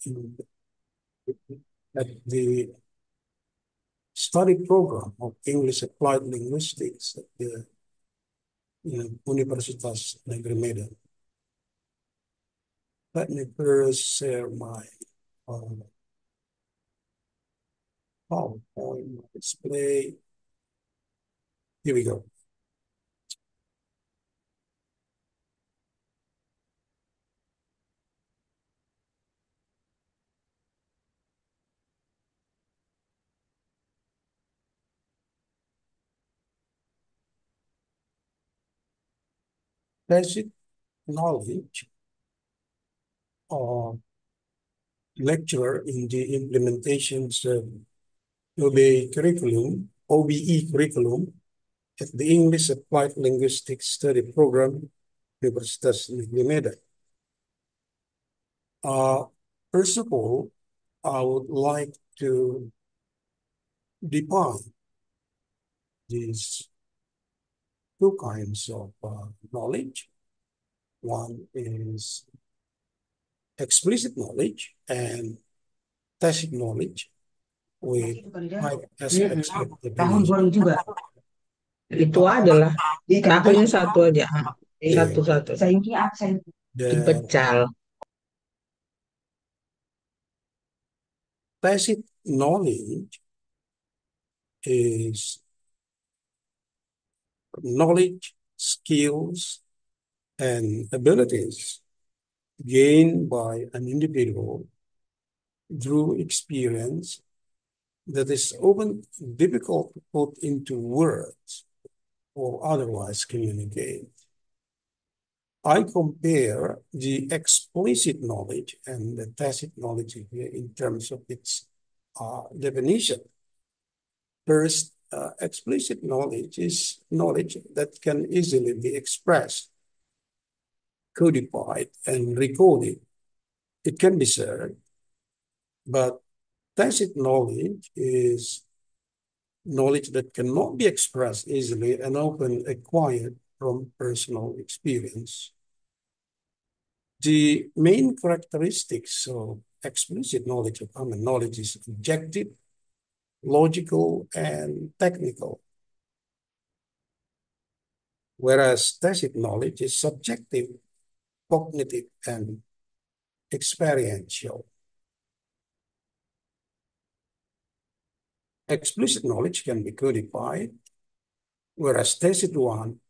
in, at the study program of English Applied Linguistics at the Universitas Negeri Medan. Let me first share my PowerPoint display. Here we go. Basic knowledge of lecturer in the implementations of OBE curriculum at the English Applied Linguistics Study Program, Universitas Negeri Medan. First of all, I would like to define these two kinds of knowledge. One is explicit knowledge and tacit knowledge with 5 aspects of the Tahun definition. baru juga. Itu adalah tahunnya satu aja. Satu-satu. Dipecal. Tacit knowledge is knowledge, skills, and abilities gained by an individual through experience that is often difficult to put into words or otherwise communicate. I compare the explicit knowledge and the tacit knowledge here in terms of its definition. First, explicit knowledge is knowledge that can easily be expressed, codified, and recorded. It can be shared, but tacit knowledge is knowledge that cannot be expressed easily and often acquired from personal experience. The main characteristics of explicit knowledge of common knowledge is objective, logical, and technical, whereas tacit knowledge is subjective, cognitive, and experiential. Explicit knowledge can be codified, whereas tacit one,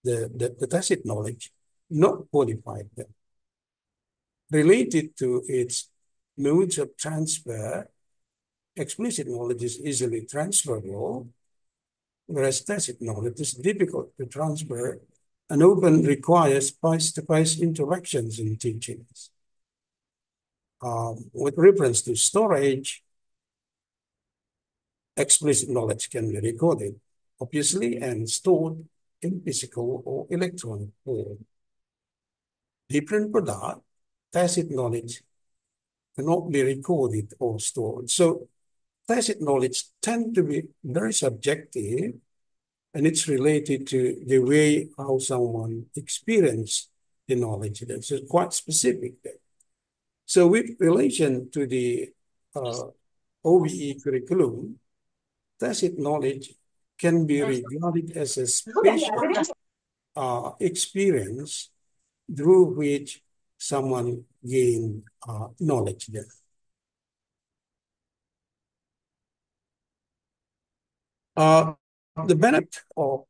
the tacit knowledge, not codified them. Related to its modes of transfer, explicit knowledge is easily transferable, whereas tacit knowledge is difficult to transfer and often requires face-to-face interactions in teachings. With reference to storage, explicit knowledge can be recorded, obviously, and stored in physical or electronic form. Different for that, tacit knowledge cannot be recorded or stored. So tacit knowledge tends to be very subjective, and it's related to the way how someone experiences the knowledge. That's quite specific there. So with relation to the OBE curriculum, tacit knowledge can be regarded as a special experience through which someone gain knowledge there. The benefit of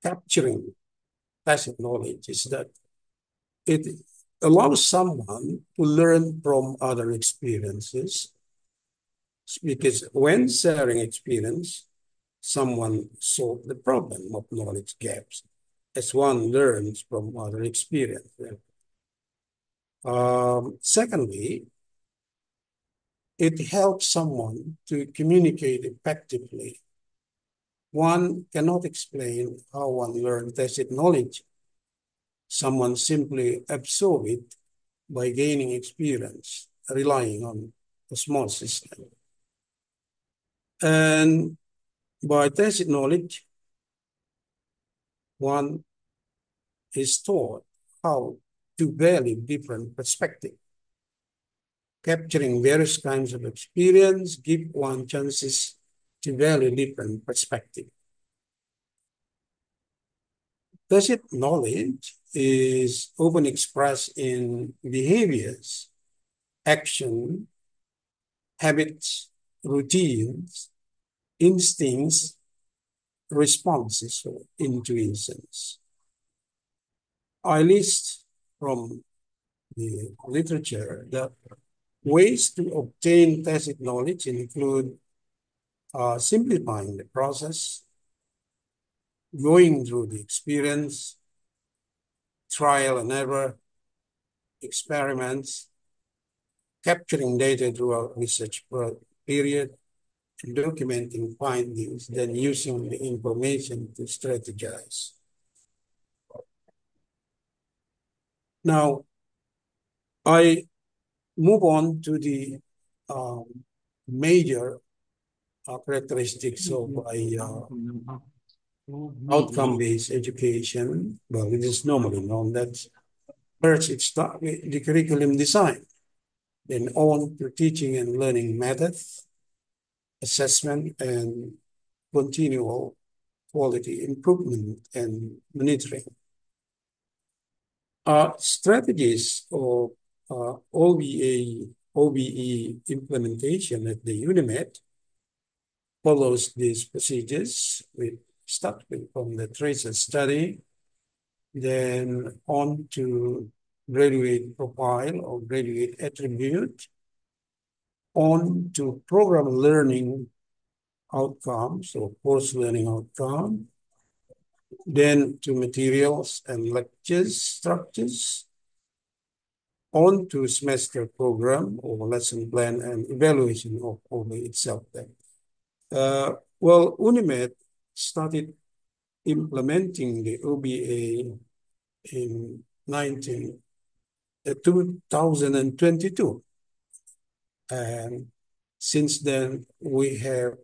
capturing tacit knowledge is that it allows someone to learn from other experiences, because when sharing experience, someone solves the problem of knowledge gaps as one learns from other experience. Secondly, it helps someone to communicate effectively. One cannot explain how one learned tacit knowledge. Someone simply absorbs it by gaining experience, relying on osmosis. And by tacit knowledge, one is taught how to value different perspectives. capturing various kinds of experience, give one chances to value different perspectives. Tacit knowledge is often expressed in behaviors, action, habits, routines, instincts, responses, or intuitions. I list from the literature that ways to obtain tacit knowledge include simplifying the process, going through the experience, trial and error, experiments, capturing data throughout research period, and documenting findings, then using the information to strategize. Now, I move on to the major characteristics of outcome-based education. Well, it is normally known that first it starts with the curriculum design, then on to teaching and learning methods, assessment, and continual quality improvement and monitoring. Strategies of OBE implementation at the UNIMED follows these procedures. We start from the tracer study, then on to graduate profile or graduate attribute, on to program learning outcomes or course learning outcome, then to materials and lectures structures, on to semester program or lesson plan and evaluation of OBE itself. Well, UNIMED started implementing the OBE in 2022. And since then, we have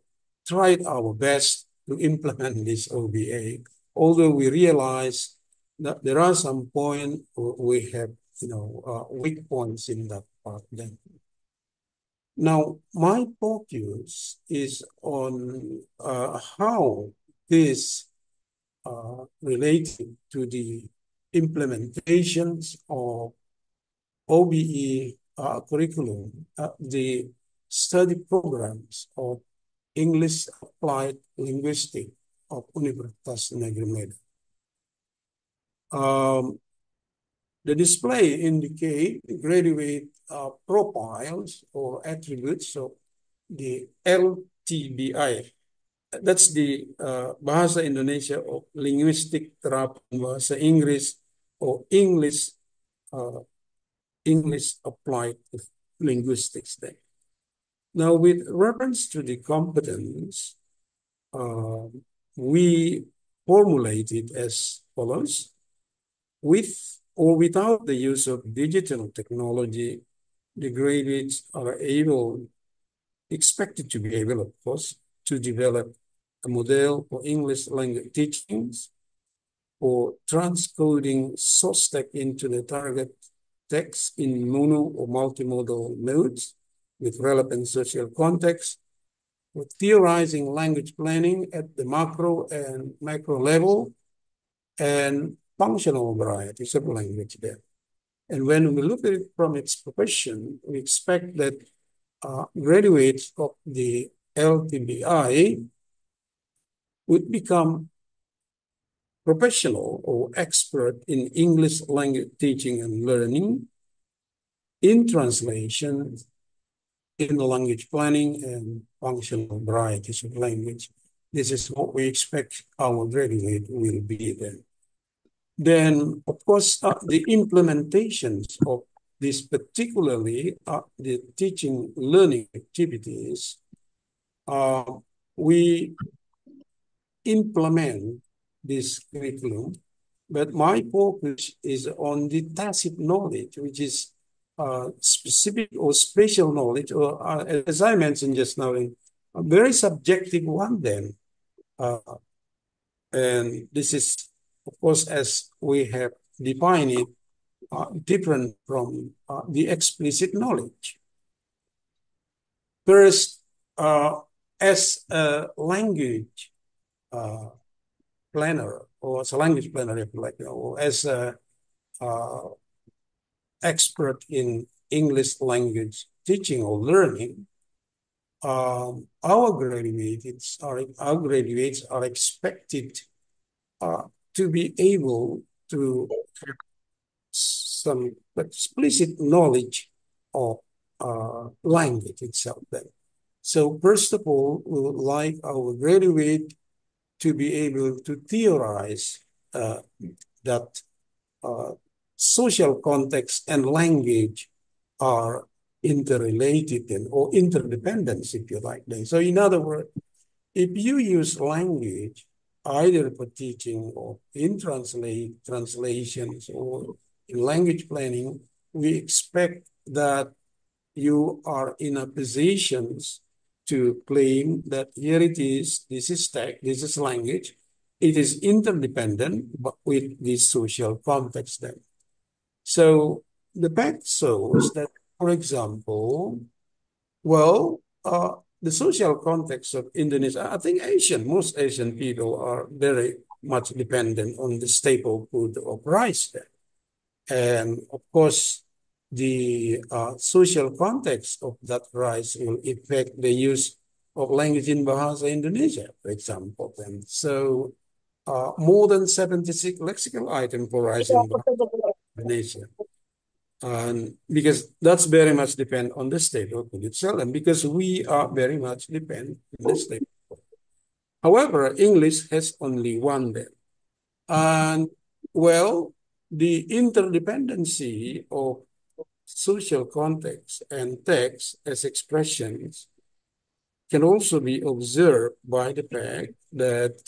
tried our best to implement this OBE, although we realize that there are some points we have, weak points in that part. Then, now my focus is on how this related to the implementations of OBE curriculum, the study programs of English Applied Linguistics of Universitas Negeri Medan. The display indicate graduate profiles or attributes of the LTBI. That's the Bahasa Indonesia of Linguistik Terapan Bahasa Inggris or English Applied Linguistics. Now, with reference to the competence, we formulated as follows: with or without the use of digital technology, the graduates are expected to be able, of course, to develop a model for English language teachings or transcoding source text into the target text in mono or multimodal modes with relevant social context, with theorizing language planning at the macro and macro level, and functional varieties of language there. And when we look at it from its profession, we expect that graduates of the LTBI would become professional or expert in English language teaching and learning, in translation, in language planning, and functional varieties of language. This is what we expect our graduate will be then. Then, of course, the implementations of this, particularly the teaching learning activities, we implement this curriculum, but my focus is on the tacit knowledge, which is specific or spatial knowledge, or as I mentioned just now, a very subjective one then. And this is, of course, as we have defined it, different from the explicit knowledge. First, as a language uh, planner, or as a language planner, if you like, or as a expert in English language teaching or learning, our graduates are expected to be able to have some explicit knowledge of language itself. Then, so first of all, we would like our graduate to be able to theorize that social context and language are interrelated or interdependent, if you like. So in other words, if you use language either for teaching or in translations or in language planning, we expect that you are in a position to claim that here it is, this is text, this is language, it is interdependent but with this social context then. So the fact shows that, for example, well, the social context of Indonesia, I think most Asian people are very much dependent on the staple food of rice there. And of course, the social context of that rice will affect the use of language in Bahasa Indonesia, for example. And so more than 76 lexical items for rice in Bahasa Indonesia. And because that's very much depend on the staple food itself, and because we are very much depend on the staple food. However, English has only one there. And well, the interdependency of social context and text as expressions can also be observed by the fact that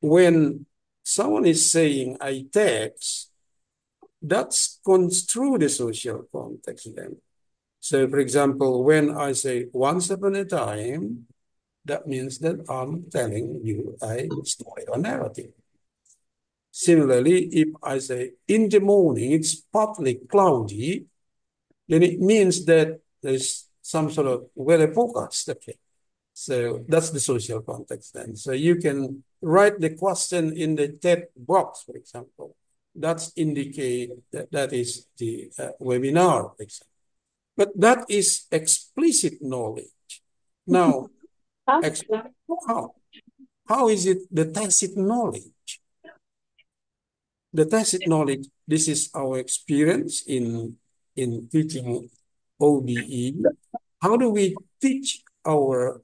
when someone is saying I text, that's construe the social context then. So, for example, when I say once upon a time, that means that I'm telling you a story or narrative. Similarly, if I say in the morning, it's partly cloudy, then it means that there's some sort of weather forecast. Okay. So that's the social context then. So you can write the question in the chat box, for example. That's indicate that is the webinar, for example. But that is explicit knowledge. Now, how is it the tacit knowledge? The tacit knowledge, this is our experience in teaching OBE. How do we teach our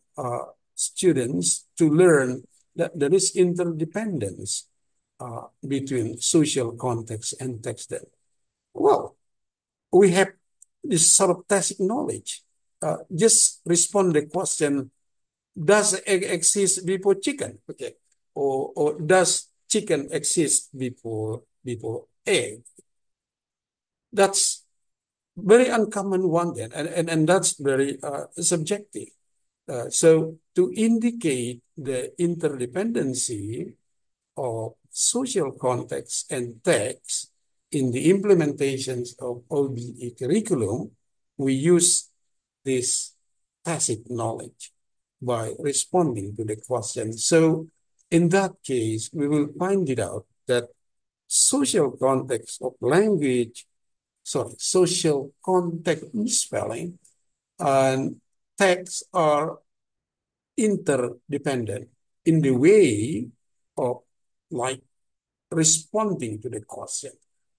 students to learn that there is interdependence between social context and text? Well, we have this sort of tacit knowledge. Just respond the question, does egg exist before chicken? Okay. Or does chicken exist before egg? That's very uncommon one then, and that's very subjective. So to indicate the interdependency of social context and text in the implementations of OBE curriculum, we use this tacit knowledge by responding to the question. So in that case, we will find it out that social context of language, social context spelling and text are interdependent in the way of like responding to the question.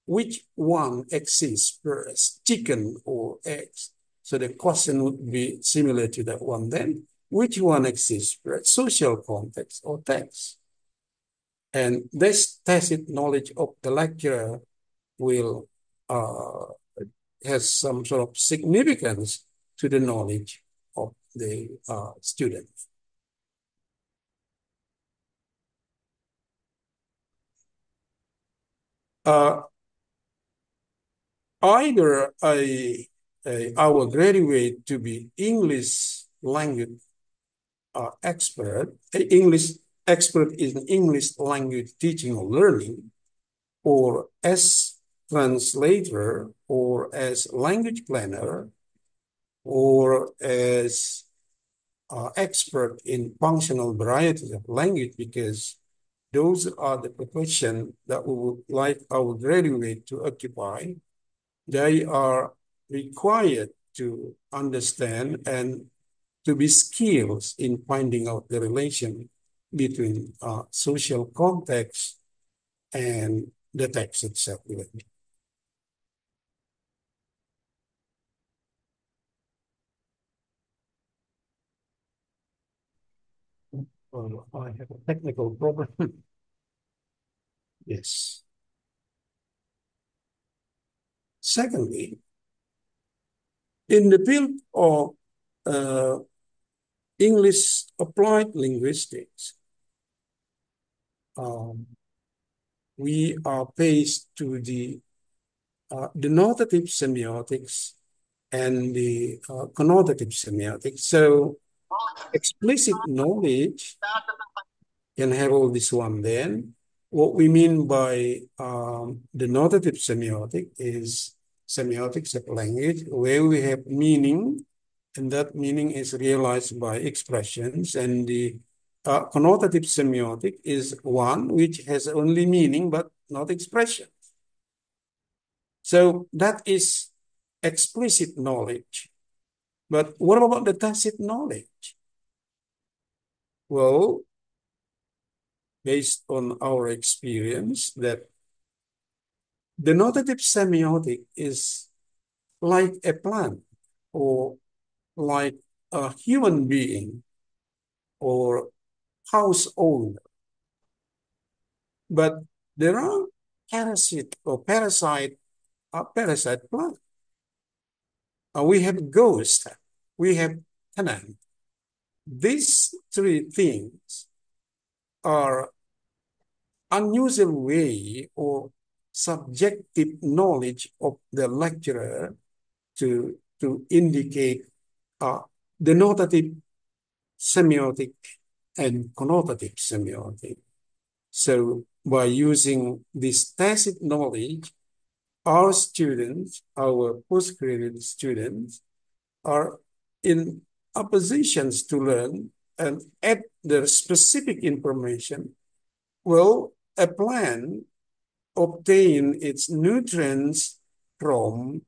Which one exists first, chicken or eggs? So the question would be similar to that one then. Which one exists first, social context or text? And this tacit knowledge of the lecturer will has some sort of significance to the knowledge of the student. Either our graduate to be English language expert, English expert in English language teaching or learning, or as translator or as language planner, or as expert in functional varieties of language, because those are the professions that we would like our graduate to occupy. They are required to understand and to be skilled in finding out the relation between social context and the text itself. Oh, I have a technical problem. Yes. Secondly, in the field of English applied linguistics, we are faced to the denotative semiotics and the connotative semiotics. So explicit knowledge can have all this one then. What we mean by denotative semiotic is semiotics of language, where we have meaning, and that meaning is realized by expressions. And the connotative semiotic is one which has only meaning but not expression. So that is explicit knowledge. But what about the tacit knowledge? Well, based on our experience, that denotative semiotic is like a plant or like a human being or house owner. But there are parasite plant. We have ghost, we have tenant. These three things are unusual way or subjective knowledge of the lecturer to indicate denotative semiotic and connotative semiotic. So by using this tacit knowledge, our students, our postgraduate students, are in a positions to learn and add their specific information. Well, a plant obtain its nutrients from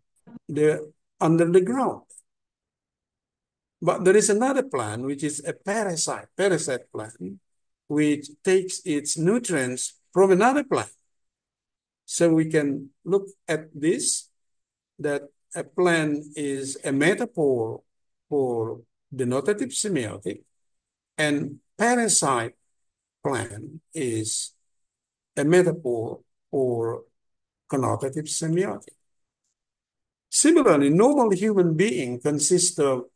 the under the ground. But there is another plant, which is a parasite plant, which takes its nutrients from another plant. So we can look at this, that a plant is a metaphor for denotative semiotic, and parasite plant is a metaphor for connotative semiotic. Similarly, normal human being consists of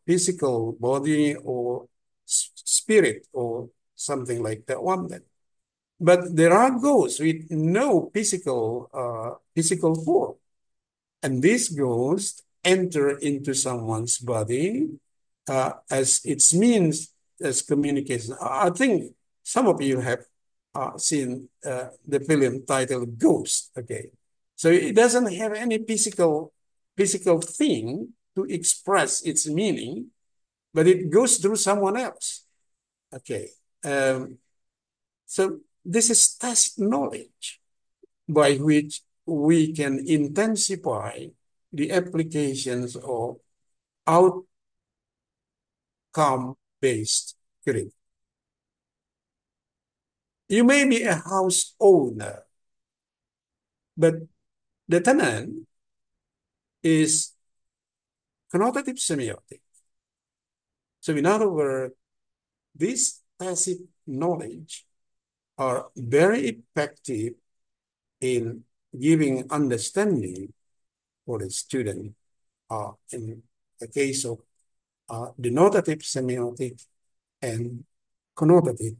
physical body or spirit or something like that one. Then. But there are ghosts with no physical form. And these ghosts enter into someone's body as its means as communication. I think some of you have seen the film titled Ghost. Okay, so it doesn't have any physical thing to express its meaning, but it goes through someone else. Okay, so this is tacit knowledge by which we can intensify the applications of outcome-based curriculum. You may be a house owner, but the tenant is connotative semiotic. So in other words, this tacit knowledge are very effective in giving understanding for the student in the case of denotative semiotic and connotative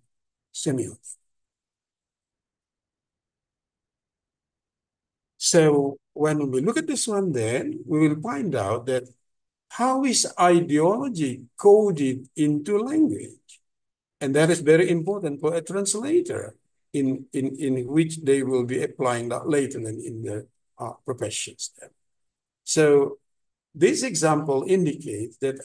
semiotic. So when we look at this one, then we will find out that how is ideology coded into language? And that is very important for a translator in which they will be applying that later in their professions. Then. So this example indicates that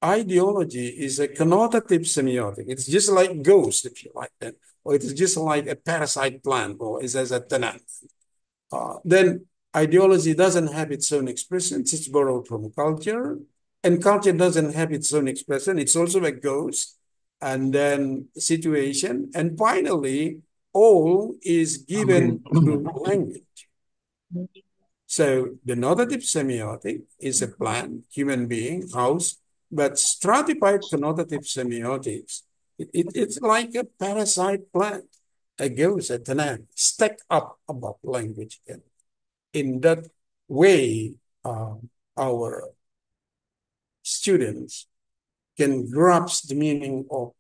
ideology is a connotative semiotic. It's just like ghost, if you like that, or it is just like a parasite plant, or it is a tenant. Then ideology doesn't have its own expression. It's borrowed from culture, and culture doesn't have its own expression. It's also a ghost, and then situation, and finally, all is given through language. So the notative semiotic is a plant, human being, house, but stratified connotative semiotics, it's like a parasite plant, a ghost, a tenant, stacked up above language. And in that way, our students can grasp the meaning of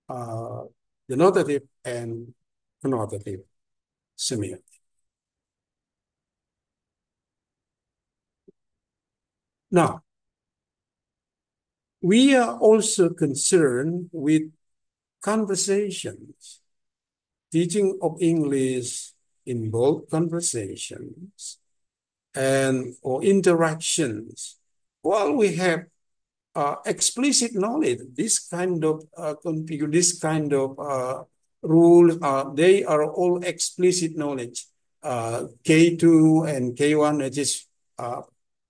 the notative and connotative semiotic. Now, we are also concerned with conversations. Teaching of English involves conversations or interactions. While we have explicit knowledge, this kind of rules, they are all explicit knowledge. K2 and K1, it is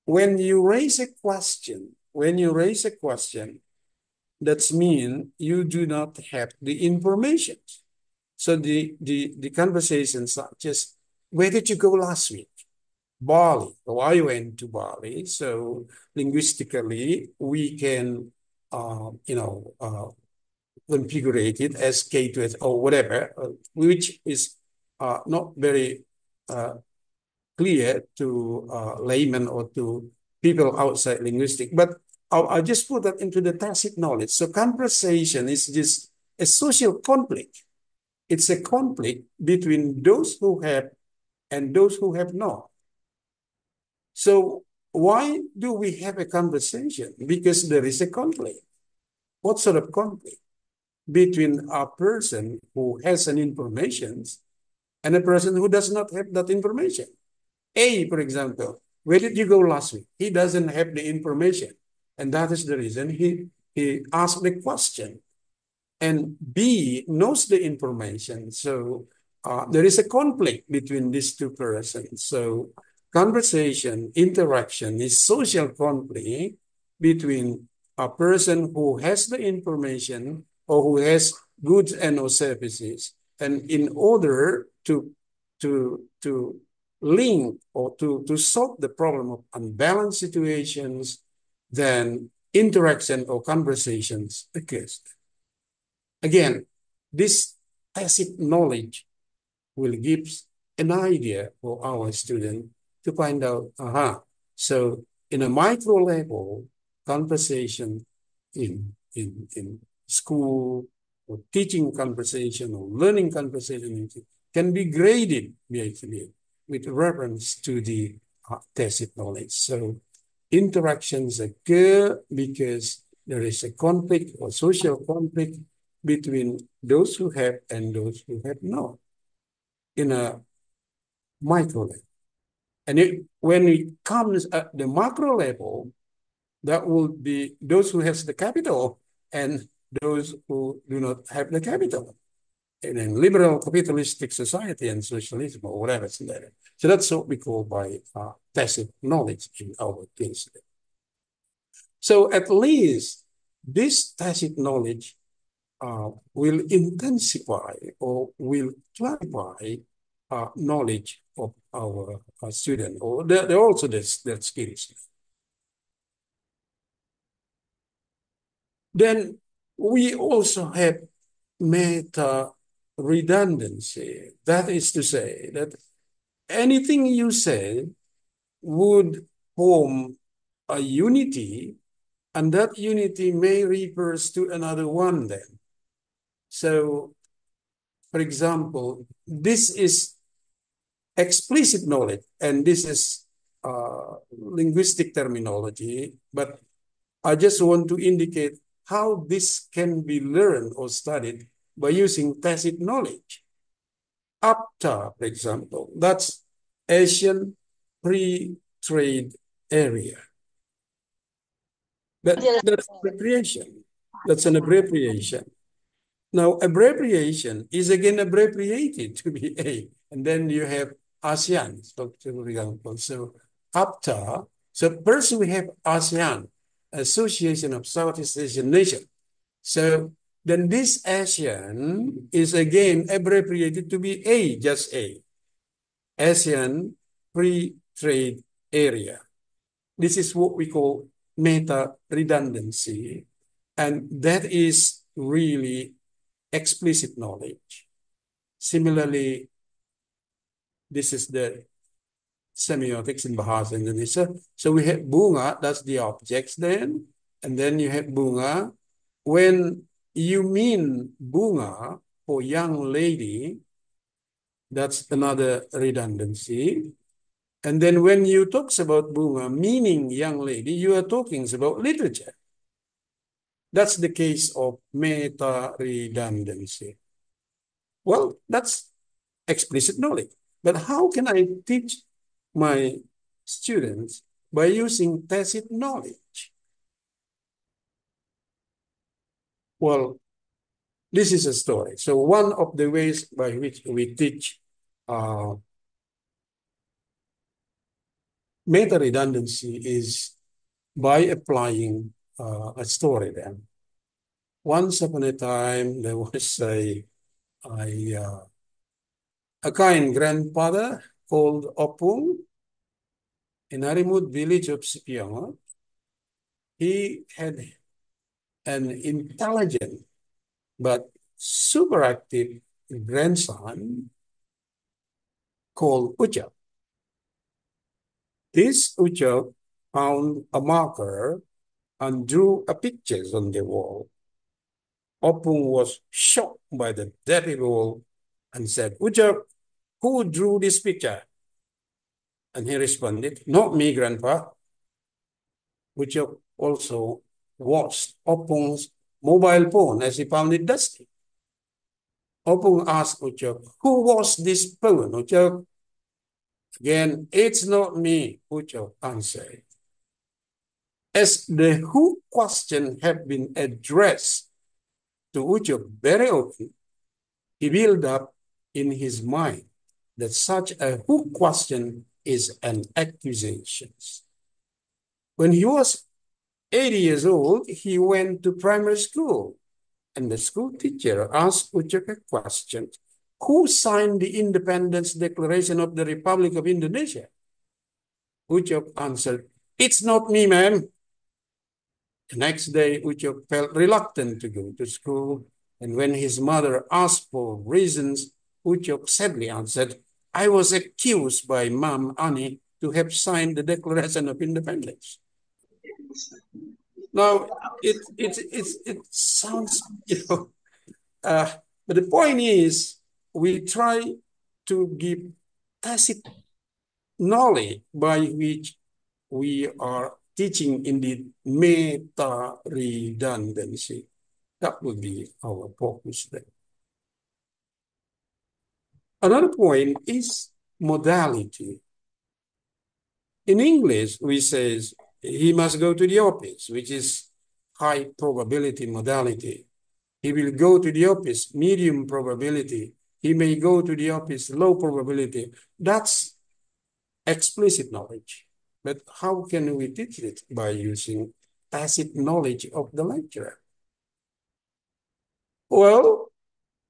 when you raise a question, that means you do not have the information. So the conversations such as, where did you go last week? Bali. Oh, I went to Bali. So linguistically, we can, configure it as K2 or whatever, which is not very clear to laymen or to people outside linguistics. But I'll just put that into the tacit knowledge. So conversation is just a social conflict. It's a conflict between those who have and those who have not. So why do we have a conversation? Because there is a conflict. What sort of conflict? Between a person who has an information and a person who does not have that information. A, for example, where did you go last week? He doesn't have the information. And that is the reason he asked the question. And B knows the information. So there is a conflict between these two persons. So conversation, interaction is social conflict between a person who has the information or who has goods and or services. And in order to link or to solve the problem of unbalanced situations, then interaction or conversations occurs. Again, this tacit knowledge will give an idea for our student to find out, so in a micro level, conversation in school or teaching conversation or learning conversation can be graded basically with reference to the tacit knowledge. So interactions occur because there is a conflict or social conflict between those who have and those who have not in a micro level. And when it comes at the macro level, that will be those who have the capital and those who do not have the capital in a liberal capitalistic society and socialism or whatever. So that's what we call by tacit knowledge in our case. So at least this tacit knowledge will intensify or will clarify knowledge of our student, or they're also their skills. Then we also have meta redundancy. That is to say that anything you say would form a unity, and that unity may refer to another one then. So, for example, this is explicit knowledge, and this is linguistic terminology, but I just want to indicate how this can be learned or studied by using tacit knowledge. APTA, for example, that's Asian Free Trade Area. That's abbreviation. That's an abbreviation. Now, abbreviation is again abbreviated to be A. And then you have ASEAN, for example. So APTA. So first we have ASEAN, Association of Southeast Asian Nations. So then this ASEAN is again abbreviated to be A, just A. ASEAN Free Trade Area. This is what we call meta redundancy. And that is really explicit knowledge. Similarly, this is the semiotics in Bahasa Indonesia. So we have bunga, that's the objects then. And then you have bunga. When you mean bunga for young lady, that's another redundancy. And then when you talk about bunga, meaning young lady, you are talking about literature. That's the case of meta-redundancy. Well, that's explicit knowledge. But how can I teach my students by using tacit knowledge? Well, this is a story. So one of the ways by which we teach meta-redundancy is by applying a story then. Once upon a time, there was a kind grandfather called Opung in a remote village of Sipiong. He had an intelligent but super active grandson called Ucap. This Ucap found a marker and drew a pictures on the wall. Opung was shocked by the dirty wall and said, Ucap, who drew this picture? And he responded, not me, Grandpa. Ucap also watched Opung's mobile phone as he found it dusty. Opung asked Ucap, who was this phone, Ucap? Again, it's not me, Ucap answered. As the who question had been addressed to Ucap very often, he built up in his mind that such a who question is an accusation. When he was 80 years old, he went to primary school, and the school teacher asked Ucap a question. Who signed the Independence Declaration of the Republic of Indonesia? Ucap answered, it's not me, ma'am. The next day, Ucap felt reluctant to go to school, and when his mother asked for reasons, Ucap sadly answered, I was accused by Mom Ani to have signed the Declaration of Independence. Now, it sounds, but the point is, we try to give tacit knowledge by which we are teaching in the meta-redundancy. That would be our focus there. Another point is modality. In English, we say he must go to the office, which is high probability modality. He will go to the office, medium probability. He may go to the office, low probability. That's explicit knowledge. But how can we teach it? By using tacit knowledge of the lecturer. Well,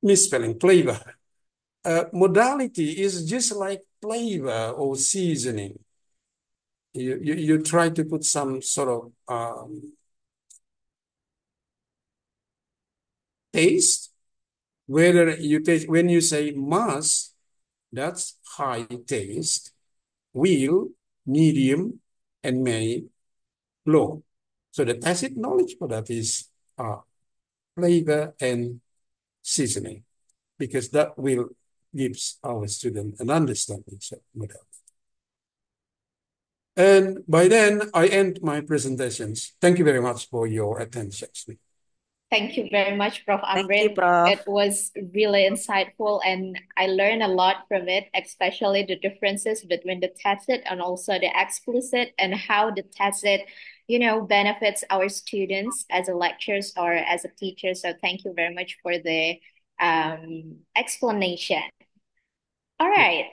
misspelling, flavor. Modality is just like flavor or seasoning. You try to put some sort of taste. Whether you taste, when you say must, that's high taste, will, medium, and may, low. So the tacit knowledge for that is flavor and seasoning, because that will gives our student an understanding of modality. And by then, I end my presentations. Thank you very much for your attention. Thank you very much, Prof. Thank you, Amrin. Prof. It was really insightful, and I learned a lot from it, especially the differences between the tacit and also the explicit, and how the tacit benefits our students as a lecturers or as a teacher. So thank you very much for the explanation. All right.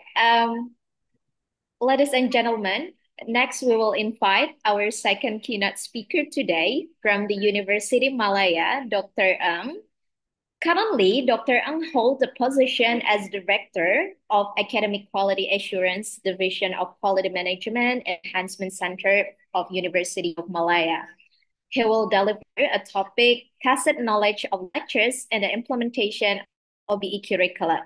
Ladies and gentlemen, next we will invite our second keynote speaker today from the University Malaya, Dr. Ng. Currently, Dr. Ng holds the position as Director of Academic Quality Assurance Division of Quality Management Enhancement Center of University of Malaya. He will deliver a topic, Tacit Knowledge of Lectures and the Implementation of OBE Curriculum.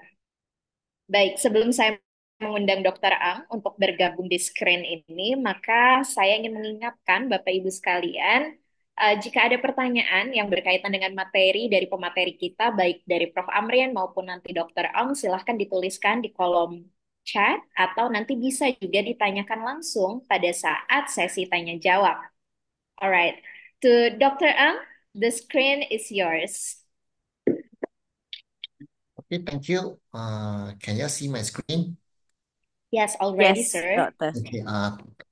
Baik, sebelum saya mengundang Dr. Ang untuk bergabung di screen ini, maka saya ingin mengingatkan Bapak Ibu sekalian, jika ada pertanyaan yang berkaitan dengan materi dari pemateri kita, baik dari Prof. Amrian maupun nanti Dr. Ang, silahkan dituliskan di kolom chat atau nanti bisa juga ditanyakan langsung pada saat sesi tanya jawab. Alright, to Dr. Ang, the screen is yours. Okay, thank you. Can you see my screen? Yes, already, Yes, sir. Doctor.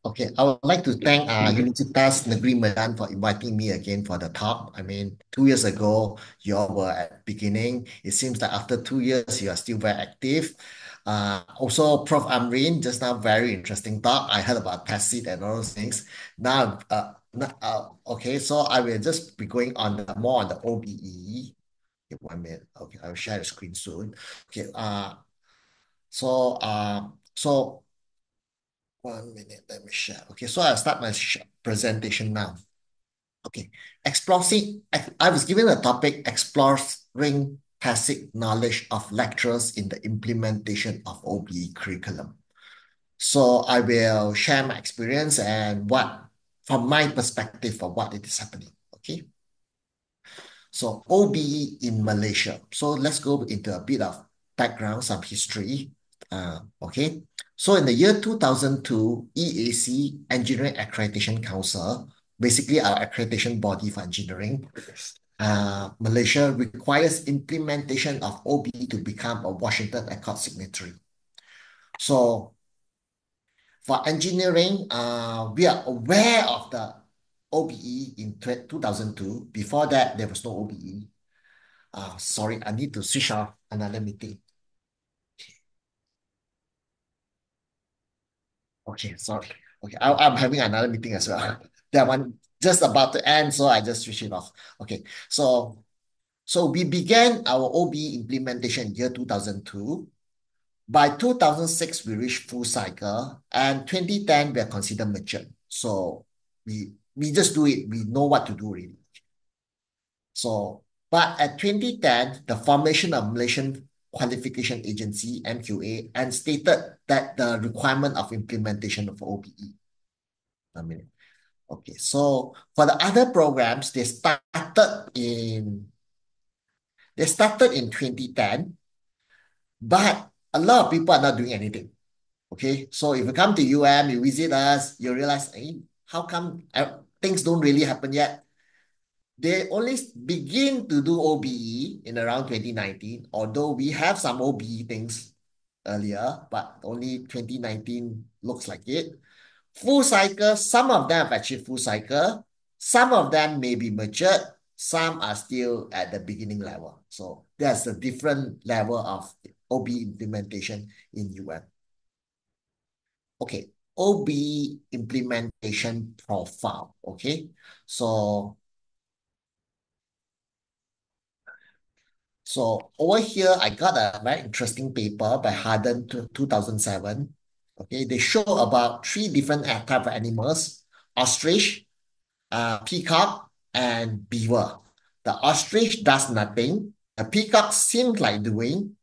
Okay. I would like to thank Universitas Negeri Medan for inviting me again for the talk. I mean, 2 years ago, you all were at beginning. It seems that after 2 years, you are still very active. Also, Prof. Amrin, just now, very interesting talk. I heard about tacit and all those things. Okay, so I will just be going on more on the OBE. Okay, 1 minute. Okay, I will share the screen soon. Okay, so 1 minute, let me share. Okay, so I'll start my presentation now. Okay, I was given a topic, exploring tacit knowledge of lecturers in the implementation of OBE curriculum. So I will share my experience and from my perspective of what it is happening. Okay. So OBE in Malaysia. So let's go into a bit of background, some history. Okay. So in the year 2002, EAC, Engineering Accreditation Council, basically our accreditation body for engineering, Malaysia requires implementation of OBE to become a Washington Accord signatory. So for engineering, we are aware of the OBE in 2002. Before that, there was no OBE. Sorry, I need to switch off another meeting. Okay, sorry. Okay, I'm having another meeting as well. That one just about to end, so I just switch it off. Okay, so we began our OBE implementation in year 2002. By 2006, we reached full cycle, and 2010, we are considered mature. So we just do it. We know what to do really. So, but at 2010, the formation of Malaysian Qualification Agency, MQA, and stated that the requirement of implementation of OBE. A minute. Okay, so for the other programs, they started in 2010, but a lot of people are not doing anything. Okay, so if you come to UM, you visit us, you realize, hey, how come things don't really happen yet? They only begin to do OBE in around 2019, although we have some OBE things earlier, but only 2019 looks like it. Full cycle, some of them have achieved full cycle, some of them may be matured, some are still at the beginning level. So there's a different level of OBE implementation in UM. Okay, OBE implementation profile. Okay, so over here, I got a very interesting paper by Harden 2007. Okay, they show about 3 different type of animals: ostrich, peacock, and beaver. The ostrich does nothing. The peacock seems like doing,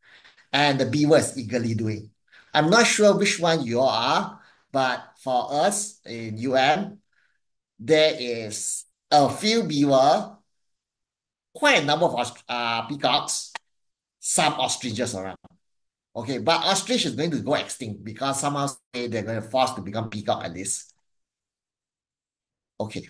and the beaver is eagerly doing. I'm not sure which one you are, but for us in UM, there is a few beaver, quite a number of peacocks, some ostriches around. Okay, but ostrich is going to go extinct because somehow they're going to force to become peacock at least. Okay,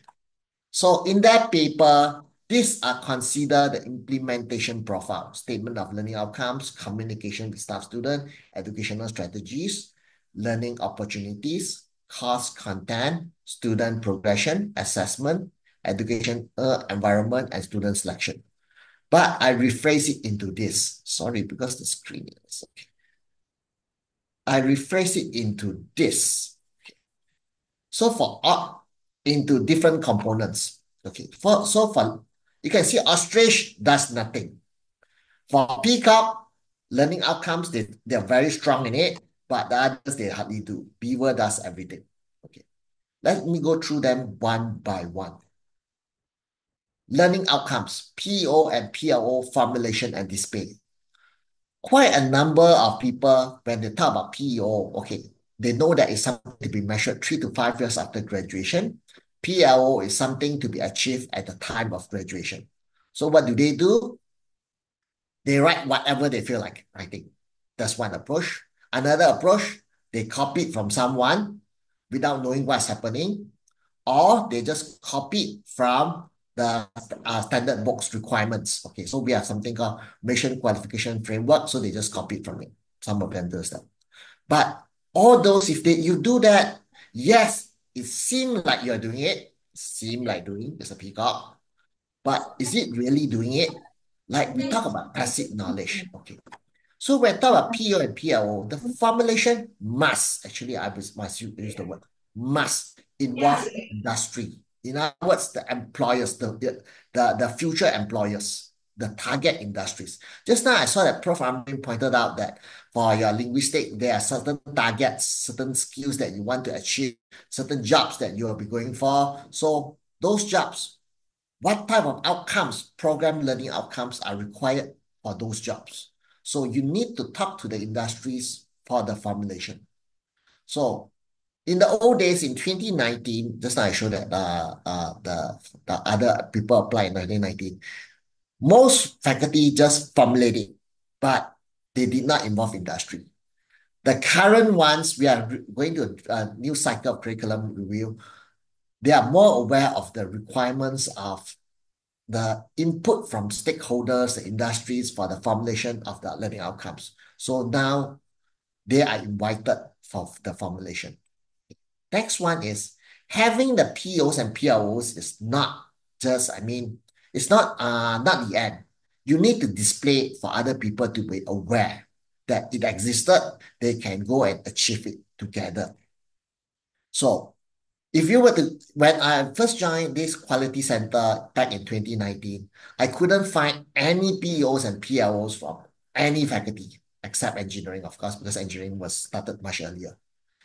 so in that paper, these are considered the implementation profile: statement of learning outcomes, communication with staff student, educational strategies, learning opportunities, course content, student progression, assessment, education environment, and student selection. But I rephrase it into this. Sorry, because the screen is okay. I rephrase it into this. Okay. So for into different components. Okay. For you can see ostrich does nothing. For peacock, learning outcomes, they're very strong in it, but the others they hardly do. Beaver does everything. Okay. Let me go through them one by one. Learning outcomes, PO and PLO formulation and display. Quite a number of people, when they talk about PEO, okay, they know that it's something to be measured 3 to 5 years after graduation. PLO is something to be achieved at the time of graduation. So what do? They write whatever they feel like writing. That's one approach. Another approach, they copy it from someone without knowing what's happening, or they just copy from the standard books requirements. Okay, so we have something called Mission Qualification Framework, so they just copy it from it. Some of them do that. But all those, if you do that, yes, it seems like you're doing it, seem like doing, it's a peacock, but is it really doing it? Like we talk about tacit knowledge, okay. So when I talk about PO and PLO, the formulation must, actually I must use the word, must involve industry. In other words, the employers, the future employers, the target industries. Just now I saw that Prof. Amrin pointed out that for your linguistic, there are certain targets, certain skills that you want to achieve, certain jobs that you will be going for. So those jobs, what type of outcomes, program learning outcomes are required for those jobs? So you need to talk to the industries for the formulation. So in the old days, in 2019, just now I showed that the other people applied in 1919, most faculty just formulated, but they did not involve industry. The current ones, we are going to a new cycle of curriculum review. They are more aware of the requirements of the input from stakeholders, the industries for the formulation of the learning outcomes. So now they are invited for the formulation. Next one is having the POs and PLOs is not just, it's not the end. You need to display it for other people to be aware that it existed, they can go and achieve it together. So if you were to, when I first joined this quality center back in 2019, I couldn't find any PEOs and PLOs from any faculty except engineering, of course, because engineering was started much earlier.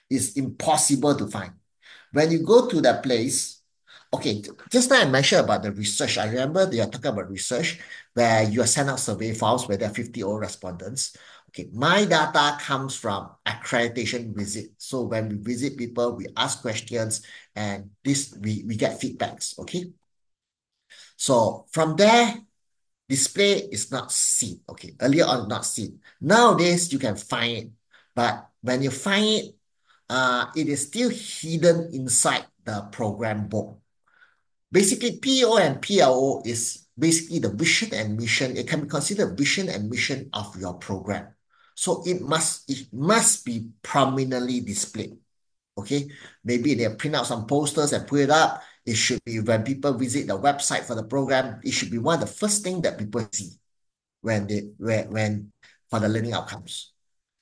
It's impossible to find. When you go to that place, okay, just now I mentioned about the research. I remember they are talking about research where you send out survey files where there are 50 old respondents. Okay, my data comes from accreditation visit. So when we visit people, we ask questions and we get feedbacks, okay? So from there, display is not seen, okay? Earlier on, not seen. Nowadays, you can find it. But when you find it, it is still hidden inside the program book. Basically, PO and PLO is basically the vision and mission. It can be considered vision and mission of your program. So it must be prominently displayed. Okay, maybe they print out some posters and put it up. It should be when people visit the website for the program, it should be one of the first things that people see when for the learning outcomes.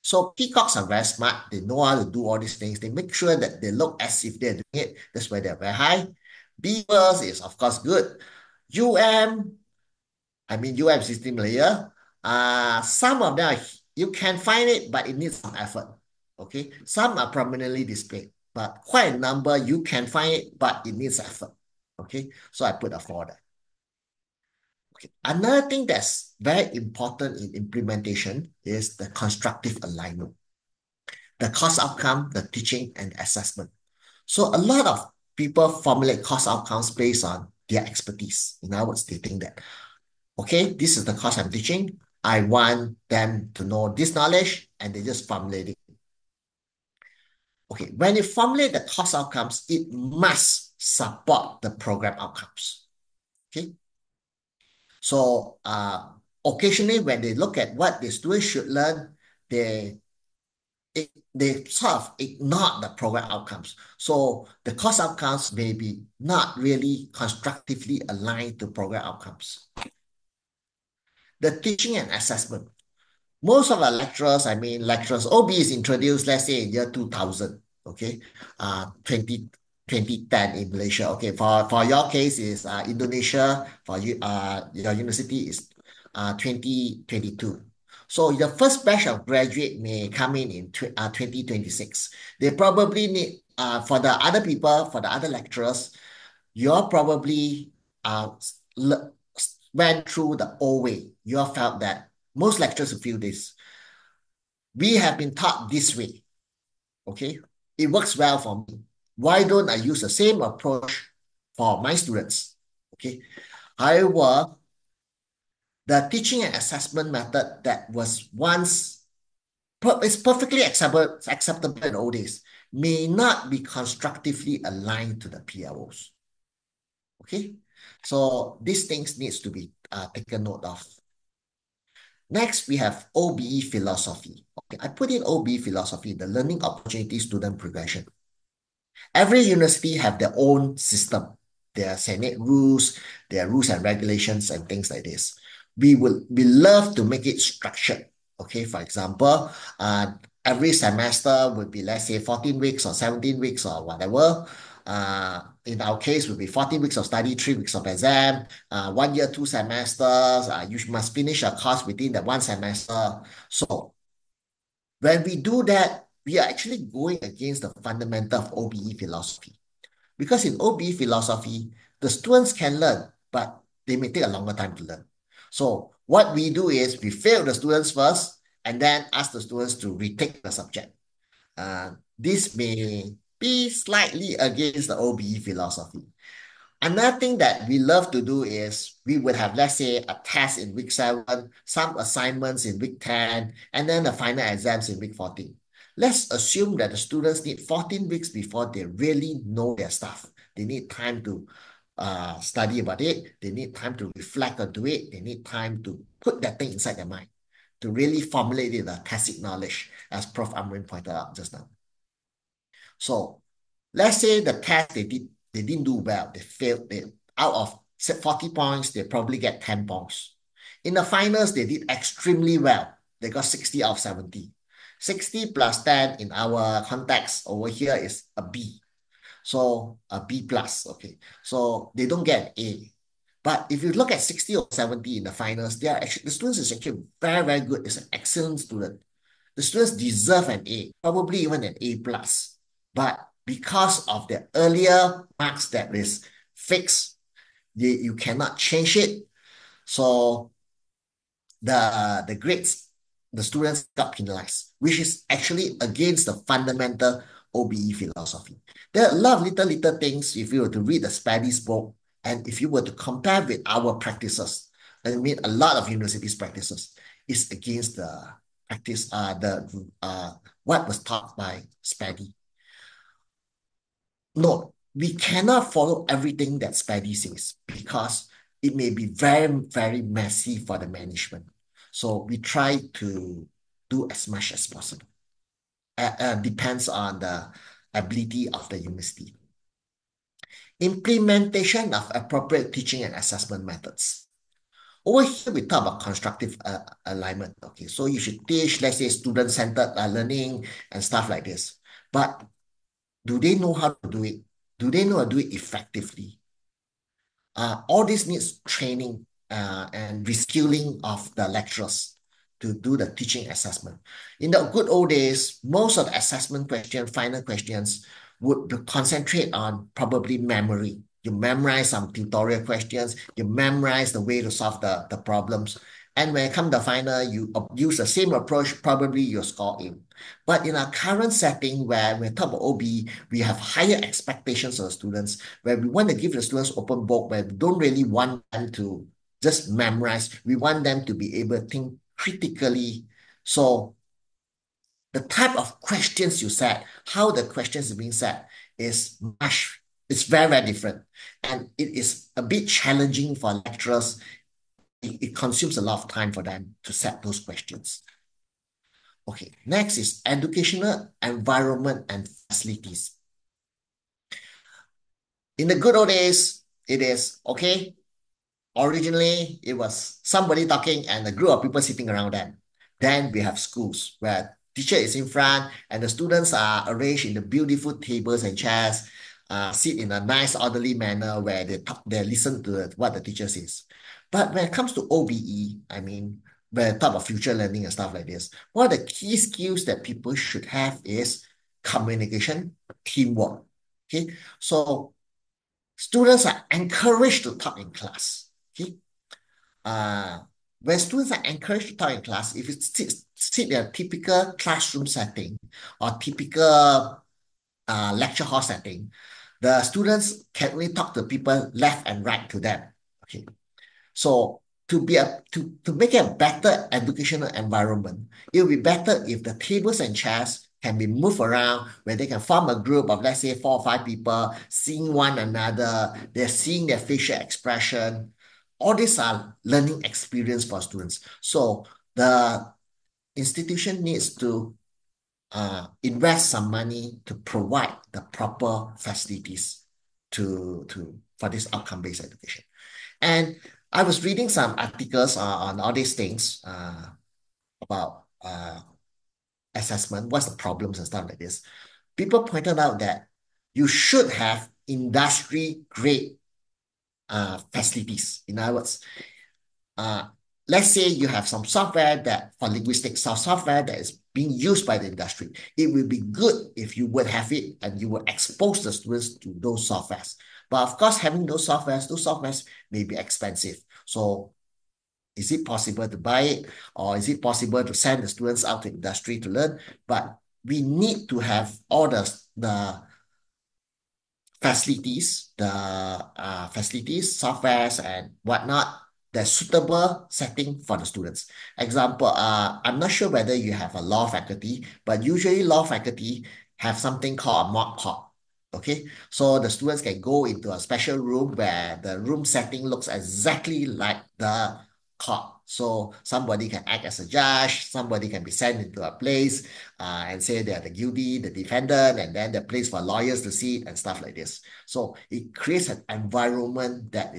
So peacocks are very smart. They know how to do all these things. They make sure that they look as if they're doing it. That's why they're very high. Beavers is of course good. UM System Layer. Some of them you can find it, but it needs some effort. Okay, some are prominently displayed, but quite a number you can find it, but it needs effort. Okay, so I put a 4 there. Okay, another thing that's very important in implementation is the constructive alignment, the course outcome, the teaching, and assessment. So a lot of people formulate course outcomes based on their expertise. In other words, they think that, okay, this is the course I'm teaching. I want them to know this knowledge, and they just formulate it. Okay, when you formulate the course outcomes, it must support the program outcomes. Okay. So occasionally when they look at what the students should learn, they they sort of ignore the program outcomes. So the course outcomes may be not really constructively aligned to program outcomes. The teaching and assessment. Most of our lecturers, OBE is introduced, let's say in year 2000, okay, 2010 in Malaysia. Okay, for your case is Indonesia, for you, your university is 2022. So the first batch of graduate may come in 2026. They probably need, for the other people, for the other lecturers, you're probably went through the old way. You all felt that most lecturers will feel this. We have been taught this way. Okay, it works well for me. Why don't I use the same approach for my students? Okay, however, the teaching and assessment method that was once is perfectly acceptable in old days may not be constructively aligned to the PLOs. Okay, so these things needs to be taken note of. Next, we have OBE philosophy. Okay, I put in OBE philosophy, the learning opportunity student progression. Every university have their own system, their Senate rules, their rules and regulations and things like this. We love to make it structured. Okay, for example, every semester would be, let's say, 14 weeks or 17 weeks or whatever. In our case, will be 14 weeks of study, 3 weeks of exam, 1 year, 2 semesters. You must finish a course within the 1 semester. So when we do that, we are actually going against the fundamental of OBE philosophy. Because in OBE philosophy, the students can learn, but they may take a longer time to learn. So what we do is we fail the students first and then ask the students to retake the subject. This may be slightly against the OBE philosophy. Another thing that we love to do is we would have, let's say, a test in week 7, some assignments in week 10, and then the final exams in week 14. Let's assume that the students need 14 weeks before they really know their stuff. They need time to study about it. They need time to reflect onto it. They need time to put that thing inside their mind to really formulate it, the tacit knowledge, as Prof. Amrin pointed out just now. So let's say the test they didn't do well. They failed. Out of 40 points, they probably get 10 points. In the finals, they did extremely well. They got 60 out of 70. 60 plus 10 in our context over here is a B. So a B plus, okay. So they don't get an A. But if you look at 60 or 70 in the finals, the students is actually very, very good. It's an excellent student. The students deserve an A, probably even an A plus. But because of the earlier marks that is fixed, you cannot change it. So the grades, the students got penalized, which is actually against the fundamental OBE philosophy. There are a lot of little things, if you were to read the S.Pd's book, and if you were to compare with our practices, I mean a lot of universities' practices, is against the practice, what was taught by S.Pd. No, we cannot follow everything that S.Pd says because it may be very, very messy for the management. So we try to do as much as possible. Depends on the ability of the university. Implementation of appropriate teaching and assessment methods. Over here, we talk about constructive alignment. Okay, so you should teach, let's say, student-centered learning and stuff like this. But do they know how to do it? Do they know how to do it effectively? All this needs training and reskilling of the lecturers to do the teaching assessment. In the good old days, most of the assessment questions, final questions, would concentrate on probably memory. You memorize some tutorial questions, you memorize the way to solve the problems. And when it comes to the final, you use the same approach, probably you'll score in. But in our current setting where we talk about OB, we have higher expectations of the students, where we want to give the students open book, where we don't really want them to just memorize. We want them to be able to think critically. So the type of questions you set, how the questions are being set is it's very, very different. And it is a bit challenging for lecturers. It consumes a lot of time for them to set those questions. Okay, next is educational environment and facilities. In the good old days, it is okay. Originally, it was somebody talking and a group of people sitting around them. Then we have schools where teacher is in front and the students are arranged in the beautiful tables and chairs, sit in a nice orderly manner where they listen to what the teacher says. But when it comes to OBE, I mean, when I talk about future learning and stuff like this, one of the key skills that people should have is communication, teamwork. Okay, so students are encouraged to talk in class. Okay, when students are encouraged to talk in class, if you sit in a typical classroom setting or typical lecture hall setting, the students can only talk to people left and right to them. Okay, so to make it a better educational environment, it will be better if the tables and chairs can be moved around where they can form a group of, let's say, 4 or 5 people, seeing one another, they're seeing their facial expression. All these are learning experience for students. So the institution needs to invest some money to provide the proper facilities for this outcome-based education. And I was reading some articles on all these things about assessment, what's the problems and stuff like this. People pointed out that you should have industry-grade facilities. In other words, let's say you have some software that for linguistics, software that is being used by the industry. It will be good if you would have it and you would expose the students to those softwares. But of course, having those softwares may be expensive. So is it possible to buy it, or is it possible to send the students out to industry to learn? But we need to have all the facilities, softwares and whatnot, that's suitable setting for the students. Example, I'm not sure whether you have a law faculty, but usually law faculty have something called a mock court. Okay, so the students can go into a special room where the room setting looks exactly like the court. So somebody can act as a judge, somebody can be sent into a place and say they're the guilty, the defendant, and then the place for lawyers to sit and stuff like this. So it creates an environment that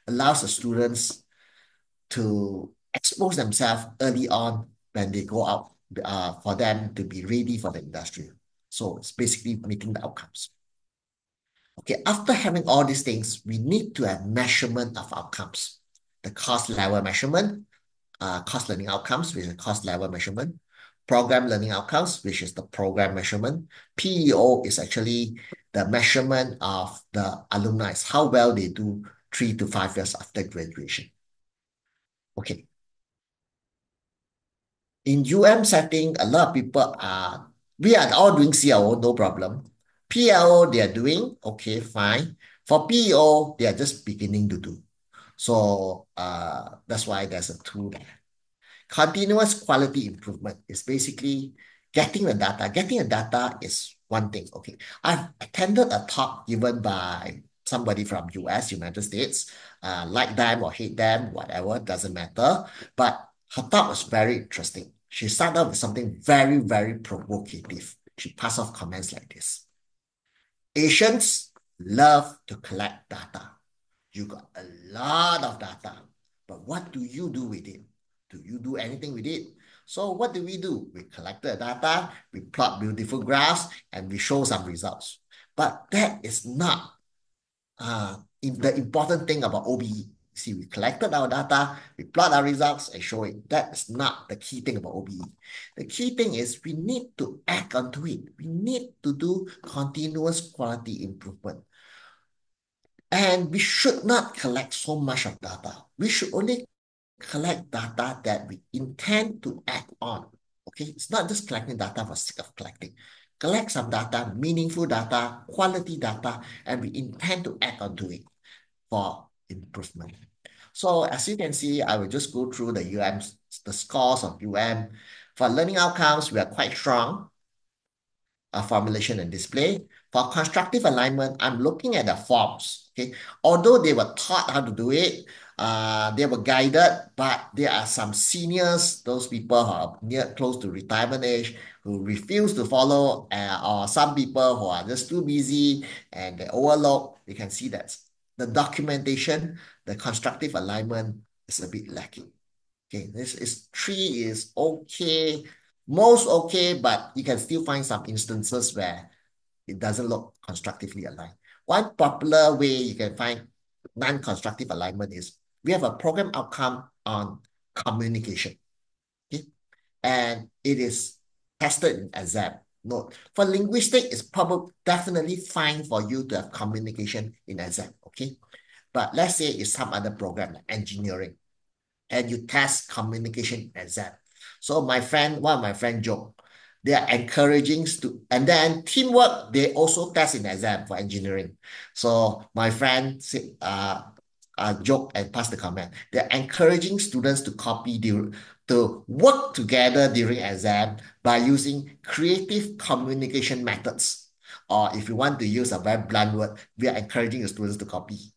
allows the students to expose themselves early on when they go out for them to be ready for the industry. So it's basically meeting the outcomes. Okay, after having all these things, we need to have measurement of outcomes. The course level measurement, course learning outcomes, which is course level measurement, program learning outcomes, which is the program measurement. PEO is actually the measurement of the alumni, how well they do 3 to 5 years after graduation. Okay. In setting, a lot of people we are all doing CLO, no problem. PLO, they are doing, okay, fine. For PEO, they are just beginning to do. So that's why there's a tool there. Continuous quality improvement is basically getting the data. Getting the data is one thing. Okay, I've attended a talk given by somebody from United States. Like them or hate them, whatever, doesn't matter. But her talk was very interesting. She started with something very, very provocative. She passed off comments like this. Asians love to collect data. You got a lot of data, but what do you do with it? Do you do anything with it? So what do? We collect the data, we plot beautiful graphs, and we show some results. But that is not the important thing about OBE. See, we collected our data, we plot our results and show it. That's not the key thing about OBE. The key thing is we need to act onto it. We need to do continuous quality improvement. And we should not collect so much of data. We should only collect data that we intend to act on. Okay, it's not just collecting data for sake of collecting. Collect some data, meaningful data, quality data, and we intend to act onto it for improvement. So as you can see, I will just go through the scores of For learning outcomes, we are quite strong. Formulation and display. For constructive alignment, I'm looking at the forms. Okay, although they were taught how to do it, they were guided, but there are some seniors, those people who are close to retirement age, who refuse to follow, or some people who are just too busy and they overlook. You can see that the documentation, the constructive alignment is a bit lacking. Okay, this is 3 is okay, most okay, but you can still find some instances where it doesn't look constructively aligned. One popular way you can find non-constructive alignment is we have a program outcome on communication. Okay? And it is tested in exam. Note, for linguistics, it's probably definitely fine for you to have communication in exam. Okay. But let's say it's some other program like engineering, and you test communication exam. So one of my friend joked, they are encouraging and then teamwork, they also test in exam for engineering. So my friend joke and pass the comment. They're encouraging students to to work together during exam by using creative communication methods. Or if you want to use a very blunt word, we are encouraging the students to copy.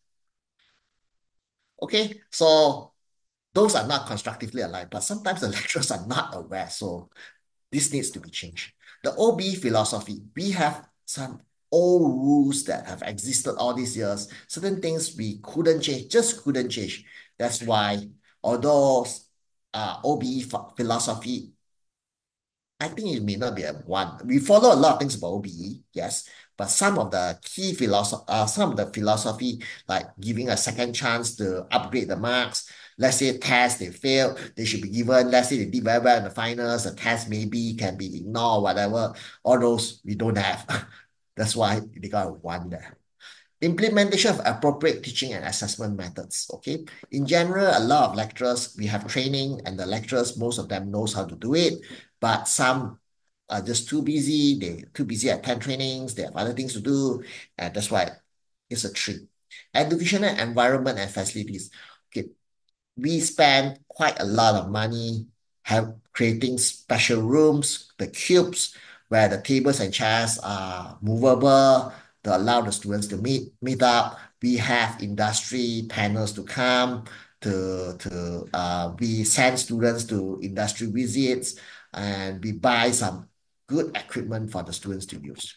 Okay, so those are not constructively aligned, but sometimes the lecturers are not aware, so this needs to be changed. The OBE philosophy, we have some old rules that have existed all these years. Certain things we couldn't change, just couldn't change. That's why, although OBE philosophy, I think it may not be a one. We follow a lot of things about OBE, yes, but some of the philosophy, like giving a second chance to upgrade the marks. Let's say test they failed, they should be given. Let's say they did very well in the finals, the test maybe can be ignored, whatever. All those we don't have. That's why they got a 1 there. Implementation of appropriate teaching and assessment methods. Okay. In general, a lot of lecturers, we have training, and the lecturers, most of them knows how to do it, but some are just too busy. They're too busy at 10 trainings. They have other things to do. And that's why it's a 3. Educational environment and facilities. Okay. We spend quite a lot of money creating special rooms, the cubes, where the tables and chairs are movable to allow the students to meet up. We have industry panels to come, we send students to industry visits, and we buy some good equipment for the students to use.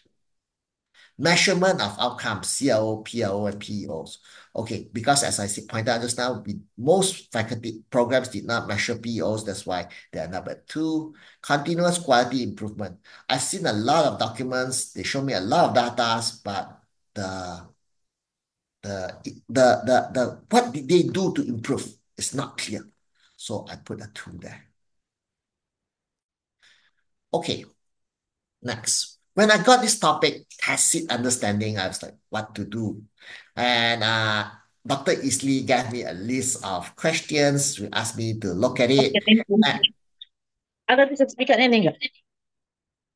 Measurement of outcomes, CLO, PLO, and PEOs. Okay, because as I pointed out just now, most faculty programs did not measure PEOs. That's why they are number 2. Continuous quality improvement. I've seen a lot of documents. They show me a lot of data, but what did they do to improve? It's not clear. So I put a 2 there. Okay, next. When I got this topic, tacit understanding, I was like, what to do? And Dr. Isli gave me a list of questions. He asked me to look at it. Ada bisa speaker ini enggak?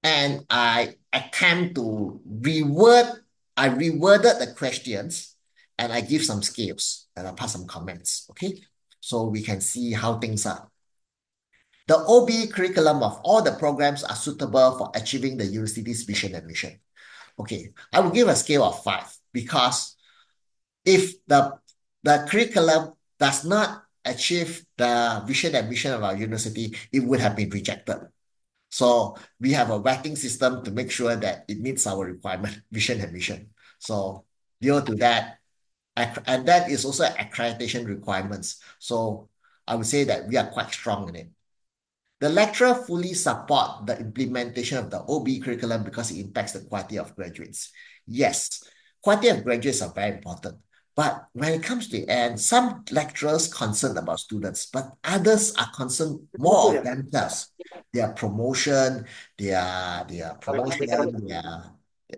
And I attempt to reworded the questions, and I give some scales and I pass some comments. Okay, so we can see how things are. The OBE curriculum of all the programs are suitable for achieving the university's vision and mission. Okay, I will give a scale of 5 because if the curriculum does not achieve the vision and mission of our university, it would have been rejected. So we have a vetting system to make sure that it meets our requirement, vision and mission. So due to that, and that is also accreditation requirements. So I would say that we are quite strong in it. The lecturer fully support the implementation of the OBE curriculum because it impacts the quality of graduates. Yes, quality of graduates are very important. But when it comes to the end, some lecturers concerned about students, but others are concerned more of themselves. Their promotion, their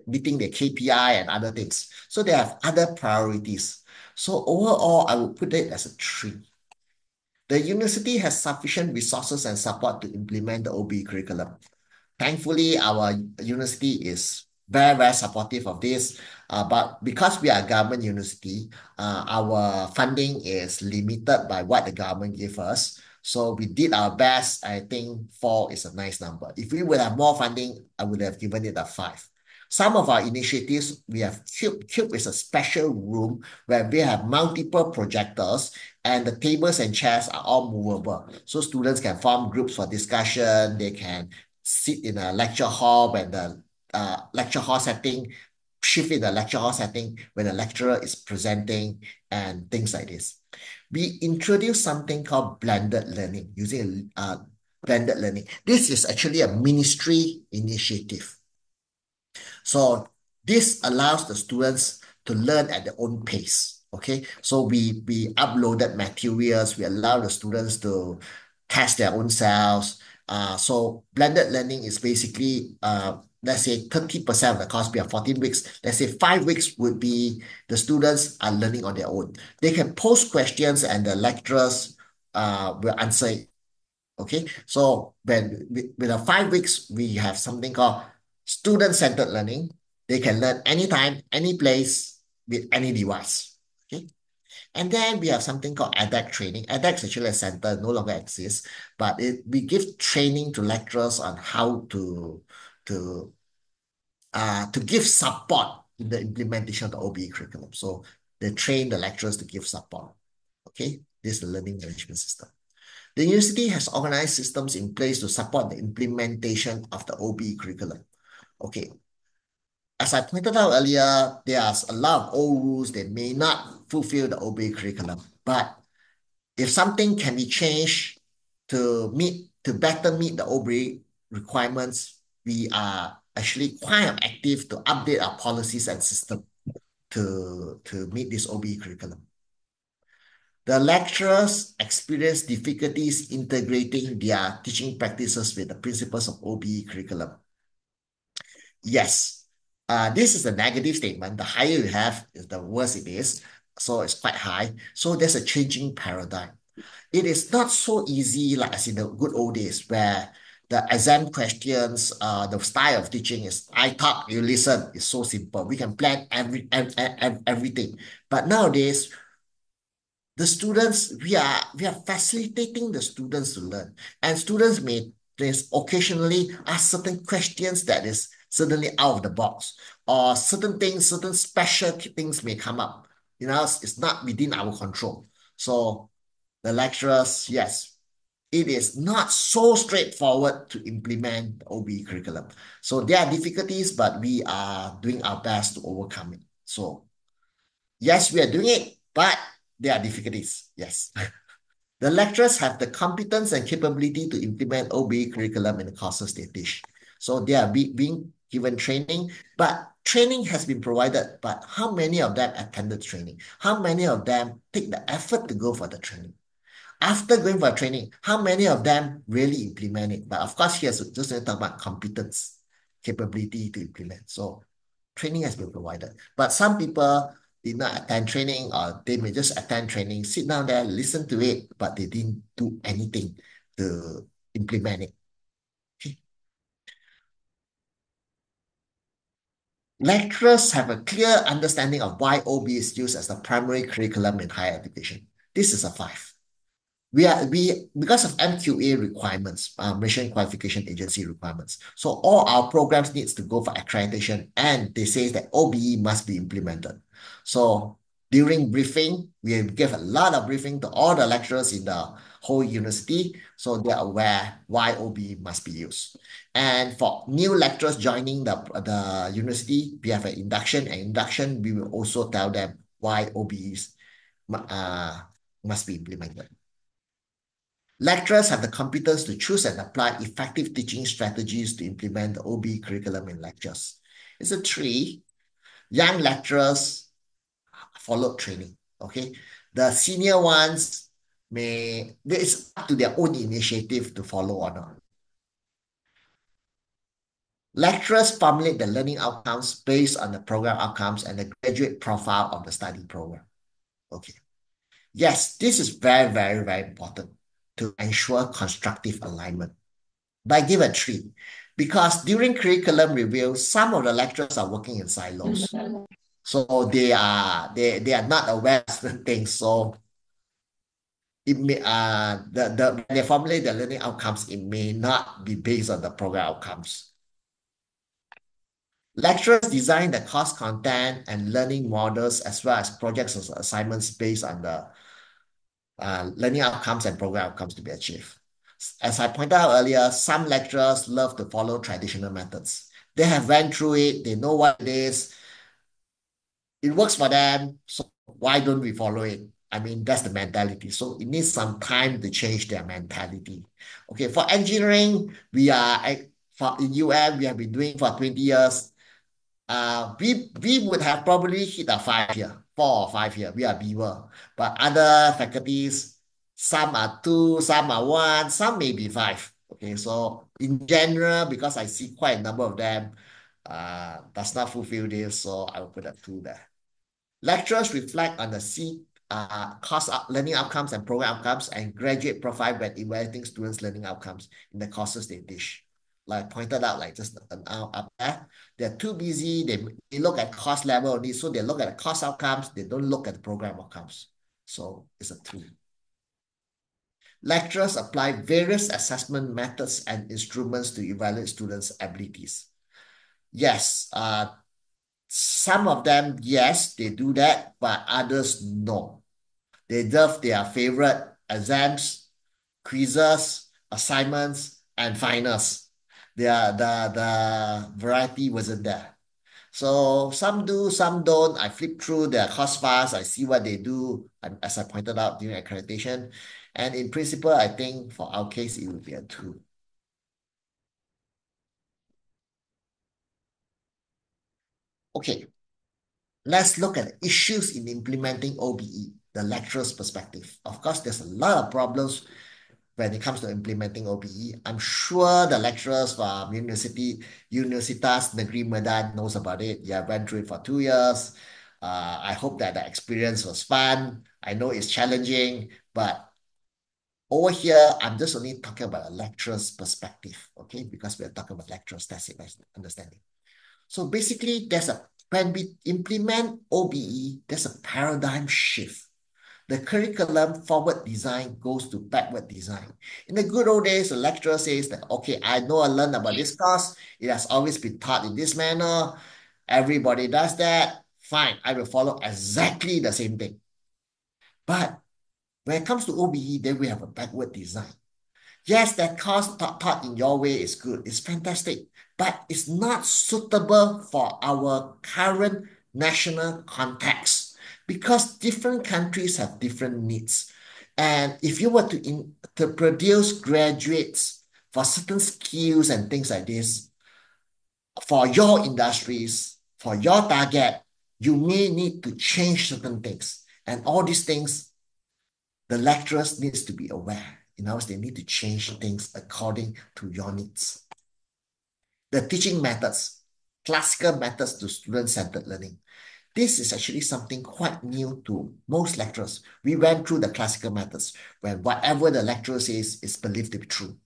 meeting their KPI and other things. So they have other priorities. So overall, I would put it as a 3. The university has sufficient resources and support to implement the OBE curriculum. Thankfully, our university is very, very supportive of this. But because we are a government university, our funding is limited by what the government gave us. So we did our best. I think 4 is a nice number. If we would have more funding, I would have given it a 5. Some of our initiatives, we have Cube. Cube is a special room where we have multiple projectors and the tables and chairs are all movable. So students can form groups for discussion. They can sit in a lecture hall when the lecture hall setting, shift in the lecture hall setting when the lecturer is presenting and things like this. We introduced something called blended learning, using blended learning. This is actually a ministry initiative. So this allows the students to learn at their own pace. Okay, so we uploaded materials. We allow the students to test their own selves. So blended learning is basically let's say 30% of the course. We have 14 weeks. Let's say 5 weeks would be the students are learning on their own. They can post questions and the lecturers will answer it. Okay, so with the 5 weeks, we have something called student-centered learning. They can learn anytime, any place, with any device. Okay, and then we have something called edX training. edX actually a center, no longer exists, but we give training to lecturers on how to give support in the implementation of the OBE curriculum. So they train the lecturers to give support. Okay, this is the learning management system. The university has organized systems in place to support the implementation of the OBE curriculum. Okay. As I pointed out earlier, there's a lot of old rules that may not fulfill the OBE curriculum. But if something can be changed to better meet the OBE requirements, we are actually quite active to update our policies and system to meet this OBE curriculum. The lecturers experience difficulties integrating their teaching practices with the principles of OBE curriculum. Yes, this is a negative statement. The higher you have, the worse it is. So it's quite high. So there's a changing paradigm. It is not so easy like as in the good old days where the exam questions, the style of teaching is I talk, you listen. It's so simple. We can plan everything. But nowadays, the students, we are facilitating the students to learn. And students may occasionally ask certain questions that is certainly out of the box. Or certain things, certain special things may come up. You know, it's not within our control. So the lecturers, yes, it is not so straightforward to implement the OBE curriculum. So there are difficulties, but we are doing our best to overcome it. So yes, we are doing it, but there are difficulties. Yes. The lecturers have the competence and capability to implement OBE curriculum in the courses they teach. So they are being given training, but training has been provided, but how many of them attended training? How many of them take the effort to go for the training? After going for training, how many of them really implement it? But of course, here's just to talk about competence, capability to implement. So training has been provided. But some people did not attend training, or they may just attend training, sit down there, listen to it, but they didn't do anything to implement it. Okay. Lecturers have a clear understanding of why OBE is used as the primary curriculum in higher education. This is a 5. Because of MQA requirements, Malaysian Qualification Agency requirements. So all our programs needs to go for accreditation, and they say that OBE must be implemented. So during briefing, we give a lot of briefing to all the lecturers in the whole university, so they are aware why OBE must be used. And for new lecturers joining the university, we have an induction. And induction, we will also tell them why OBEs must be implemented. Lecturers have the competence to choose and apply effective teaching strategies to implement the OBE curriculum in lectures. It's a 3. Young lecturers followed training. Okay, the senior ones it's up to their own initiative to follow or not. Lecturers formulate the learning outcomes based on the program outcomes and the graduate profile of the study program. Okay. Yes, this is very, very, very important to ensure constructive alignment. But I give a 3 because during curriculum review, some of the lecturers are working in silos. So they are not aware of certain things. So it may when they formulate the learning outcomes, it may not be based on the program outcomes. Lecturers design the course content and learning models as well as projects or assignments based on the learning outcomes and program outcomes to be achieved. As I pointed out earlier, some lecturers love to follow traditional methods. They have went through it, they know what it is, it works for them, so why don't we follow it? I mean, that's the mentality. So it needs some time to change their mentality. Okay, for engineering, we are in UM, we have been doing for 20 years. We would have probably hit a 5 year, 4 or 5 year. We are beaver. But other faculties, some are 2, some are 1, some may be 5. Okay, so in general, because I see quite a number of them, does not fulfill this, so I will put a 2 there. Lecturers reflect on the course learning outcomes and program outcomes and graduate profile when evaluating students' learning outcomes in the courses they teach. Like I pointed out, like just up there, they're too busy. They look at course level only, so they look at the course outcomes. They don't look at the program outcomes. So it's a 2. Lecturers apply various assessment methods and instruments to evaluate students' abilities. Yes, some of them, yes, they do that, but others, no. They love their favorite exams, quizzes, assignments, and finals. The variety wasn't there. So some do, some don't. I flip through their course files. I see what they do, as I pointed out during accreditation. And in principle, I think for our case, it would be a 2. Okay. Let's look at issues in implementing OBE, the lecturer's perspective. Of course, there's a lot of problems when it comes to implementing OBE. I'm sure the lecturers from Universitas Negeri Medan knows about it. Yeah, went through it for 2 years. I hope that the experience was fun. I know it's challenging, but over here, I'm just only talking about a lecturer's perspective, okay? Because we're talking about lecturer's tacit understanding. So basically, when we implement OBE, there's a paradigm shift. The curriculum forward design goes to backward design. In the good old days, the lecturer says that, okay, I know I learned about this course. It has always been taught in this manner. Everybody does that. Fine, I will follow exactly the same thing. But when it comes to OBE, then we have a backward design. Yes, that course taught in your way is good. It's fantastic, but it's not suitable for our current national context because different countries have different needs. And if you were to produce graduates for certain skills and things like this, for your industries, for your target, you may need to change certain things. And all these things, the lecturers needs to be aware. In other words, they need to change things according to your needs. The teaching methods, classical methods to student-centered learning. This is actually something quite new to most lecturers. We went through the classical methods when whatever the lecturer says is believed to be true.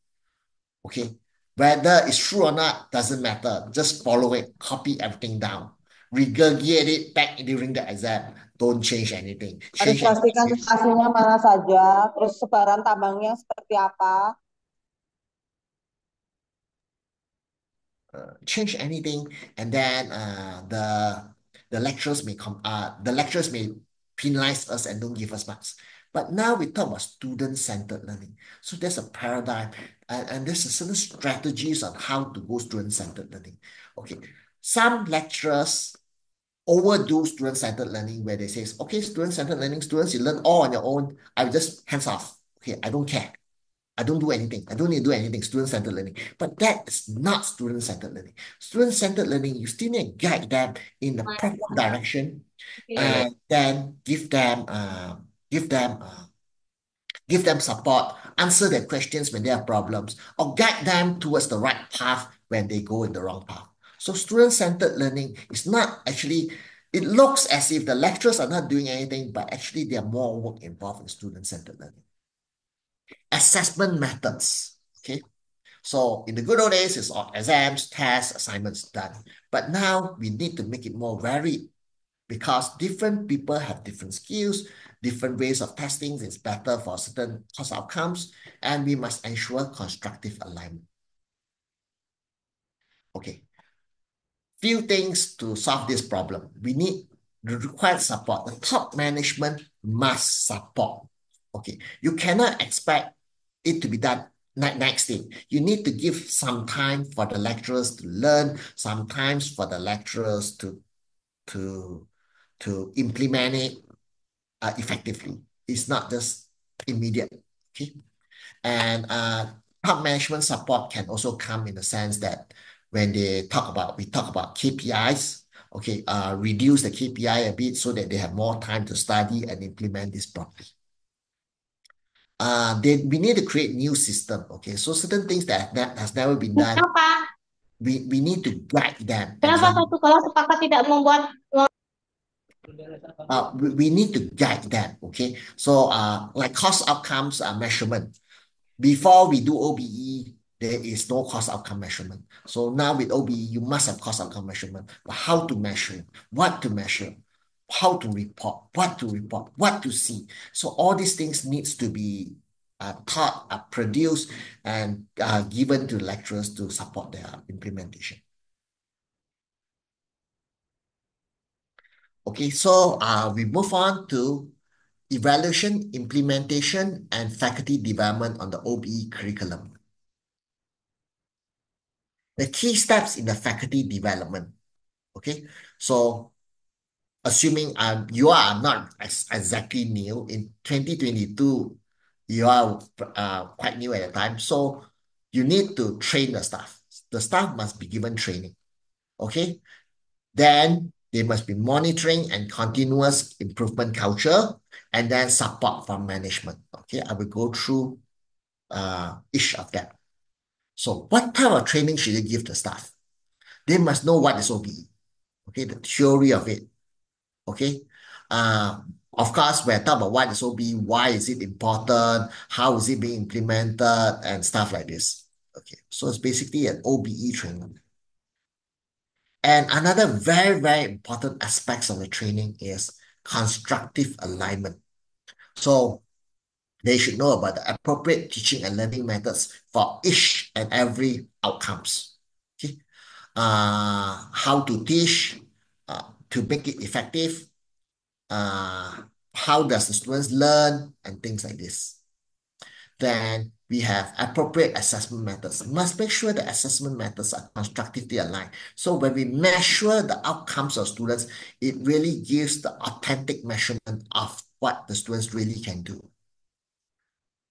Okay? Whether it's true or not doesn't matter. Just follow it, copy everything down. Regurgitate it back during the exam. Don't change anything. Harus pastikan hasilnya mana saja, terus sebaran tambangnya seperti apa. Change anything, and then the lecturers may penalize us and don't give us marks. But now we talk about student-centered learning. So there's a paradigm, and there's a certain strategies on how to go student-centered learning. Okay, some lecturers overdo student-centered learning where they say, okay, student-centered learning, students, you learn all on your own. I will just hands off. Okay, I don't care. I don't do anything. I don't need to do anything. Student-centered learning. But that is not student-centered learning. Student-centered learning, you still need to guide them in the proper direction and then give them support, answer their questions when they have problems, or guide them towards the right path when they go in the wrong path. So student-centered learning is not actually, it looks as if the lecturers are not doing anything, but actually there are more work involved in student-centered learning. Assessment methods, okay? So in the good old days, it's all exams, tests, assignments done. But now we need to make it more varied because different people have different skills, different ways of testing is better for certain course outcomes, and we must ensure constructive alignment. Okay. few things to solve this problem. We need the required support. The top management must support. Okay, you cannot expect it to be done next day. You need to give some time for the lecturers to learn, sometimes for the lecturers to implement it effectively. It's not just immediate. Okay, and top management support can also come in the sense that when we talk about KPIs, okay, reduce the KPI a bit so that they have more time to study and implement this properly. We need to create new system, okay? So certain things that has never been done, we need to guide them. Kenapa satu kelas sepakat tidak membuat we need to guide them, okay? So like cost outcomes measurement. Before we do OBE, there is no cost outcome measurement. So now with OBE, you must have cost outcome measurement. But how to measure, what to measure, how to report, what to see. So all these things needs to be taught, produced, and given to lecturers to support their implementation. Okay, so we move on to evaluation, implementation, and faculty development on the OBE curriculum. The key steps in the faculty development. Okay, so assuming you are not exactly new in 2022, you are quite new at the time, so you need to train the staff. The staff must be given training. Okay, then there must be monitoring and continuous improvement culture, and then support from management. Okay, I will go through each of them. So what type of training should you give the staff? They must know what is OBE. Okay, the theory of it. Okay. Of course, we're talking about what is OBE, why is it important, how is it being implemented, and stuff like this. Okay, so it's basically an OBE training. And another very, very important aspects of the training is constructive alignment. So they should know about the appropriate teaching and learning methods for each and every outcomes. Okay, how to teach to make it effective. How does the students learn and things like this. Then we have appropriate assessment methods. Must make sure the assessment methods are constructively aligned. So when we measure the outcomes of students, it really gives the authentic measurement of what the students really can do.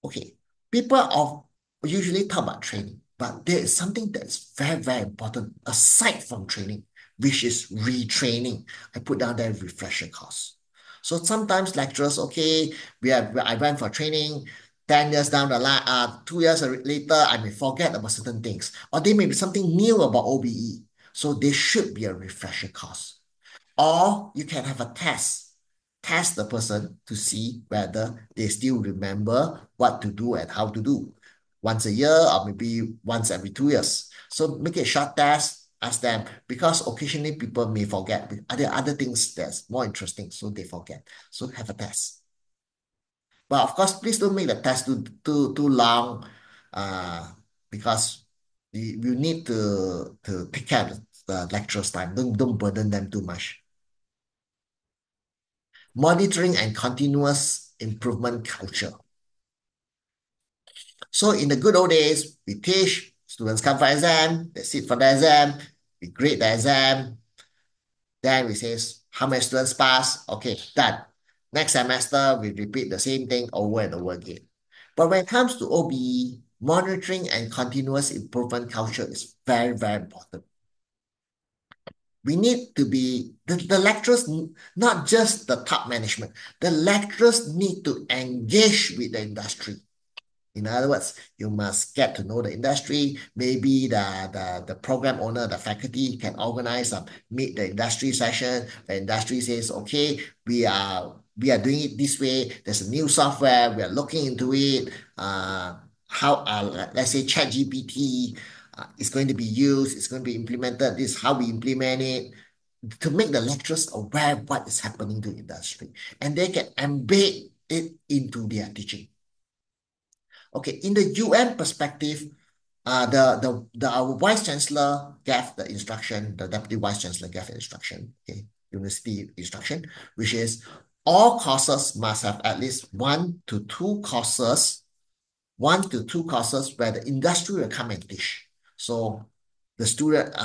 Okay, people usually talk about training, but there is something that is very, very important aside from training, which is retraining. I put down there refresher course. So sometimes lecturers, okay, I went for training, 10 years down the line, 2 years later, I may forget about certain things, or there may be something new about OBE. So there should be a refresher course. Or you can have a test the person to see whether they still remember what to do and how to do. Once a year or maybe once every 2 years. So make a short test. Ask them, because occasionally people may forget. Are there other things that's more interesting, so they forget? So have a test. But of course, please don't make the test too long, because you need to take care of the lecturer's time. Don't burden them too much. Monitoring and continuous improvement culture. So in the good old days, we teach, students come for exam, they sit for the exam, we grade the exam, then we say how many students pass, okay, done. Next semester, we repeat the same thing over and over again. But when it comes to OBE, monitoring and continuous improvement culture is very, very important. We need to be, the lecturers, not just the top management, the lecturers need to engage with the industry. In other words, you must get to know the industry. Maybe the program owner, the faculty can organize a meet the industry session. The industry says, okay, we are doing it this way. There's a new software. We are looking into it. Let's say ChatGPT is going to be used. It's going to be implemented. This is how we implement it, to make the lecturers aware of what is happening to the industry. And they can embed it into their teaching. Okay, in the UN perspective, our Vice Chancellor gave the instruction, the Deputy Vice Chancellor gave the instruction, okay, university instruction, which is all courses must have at least one to two courses where the industry will come and teach. So the student,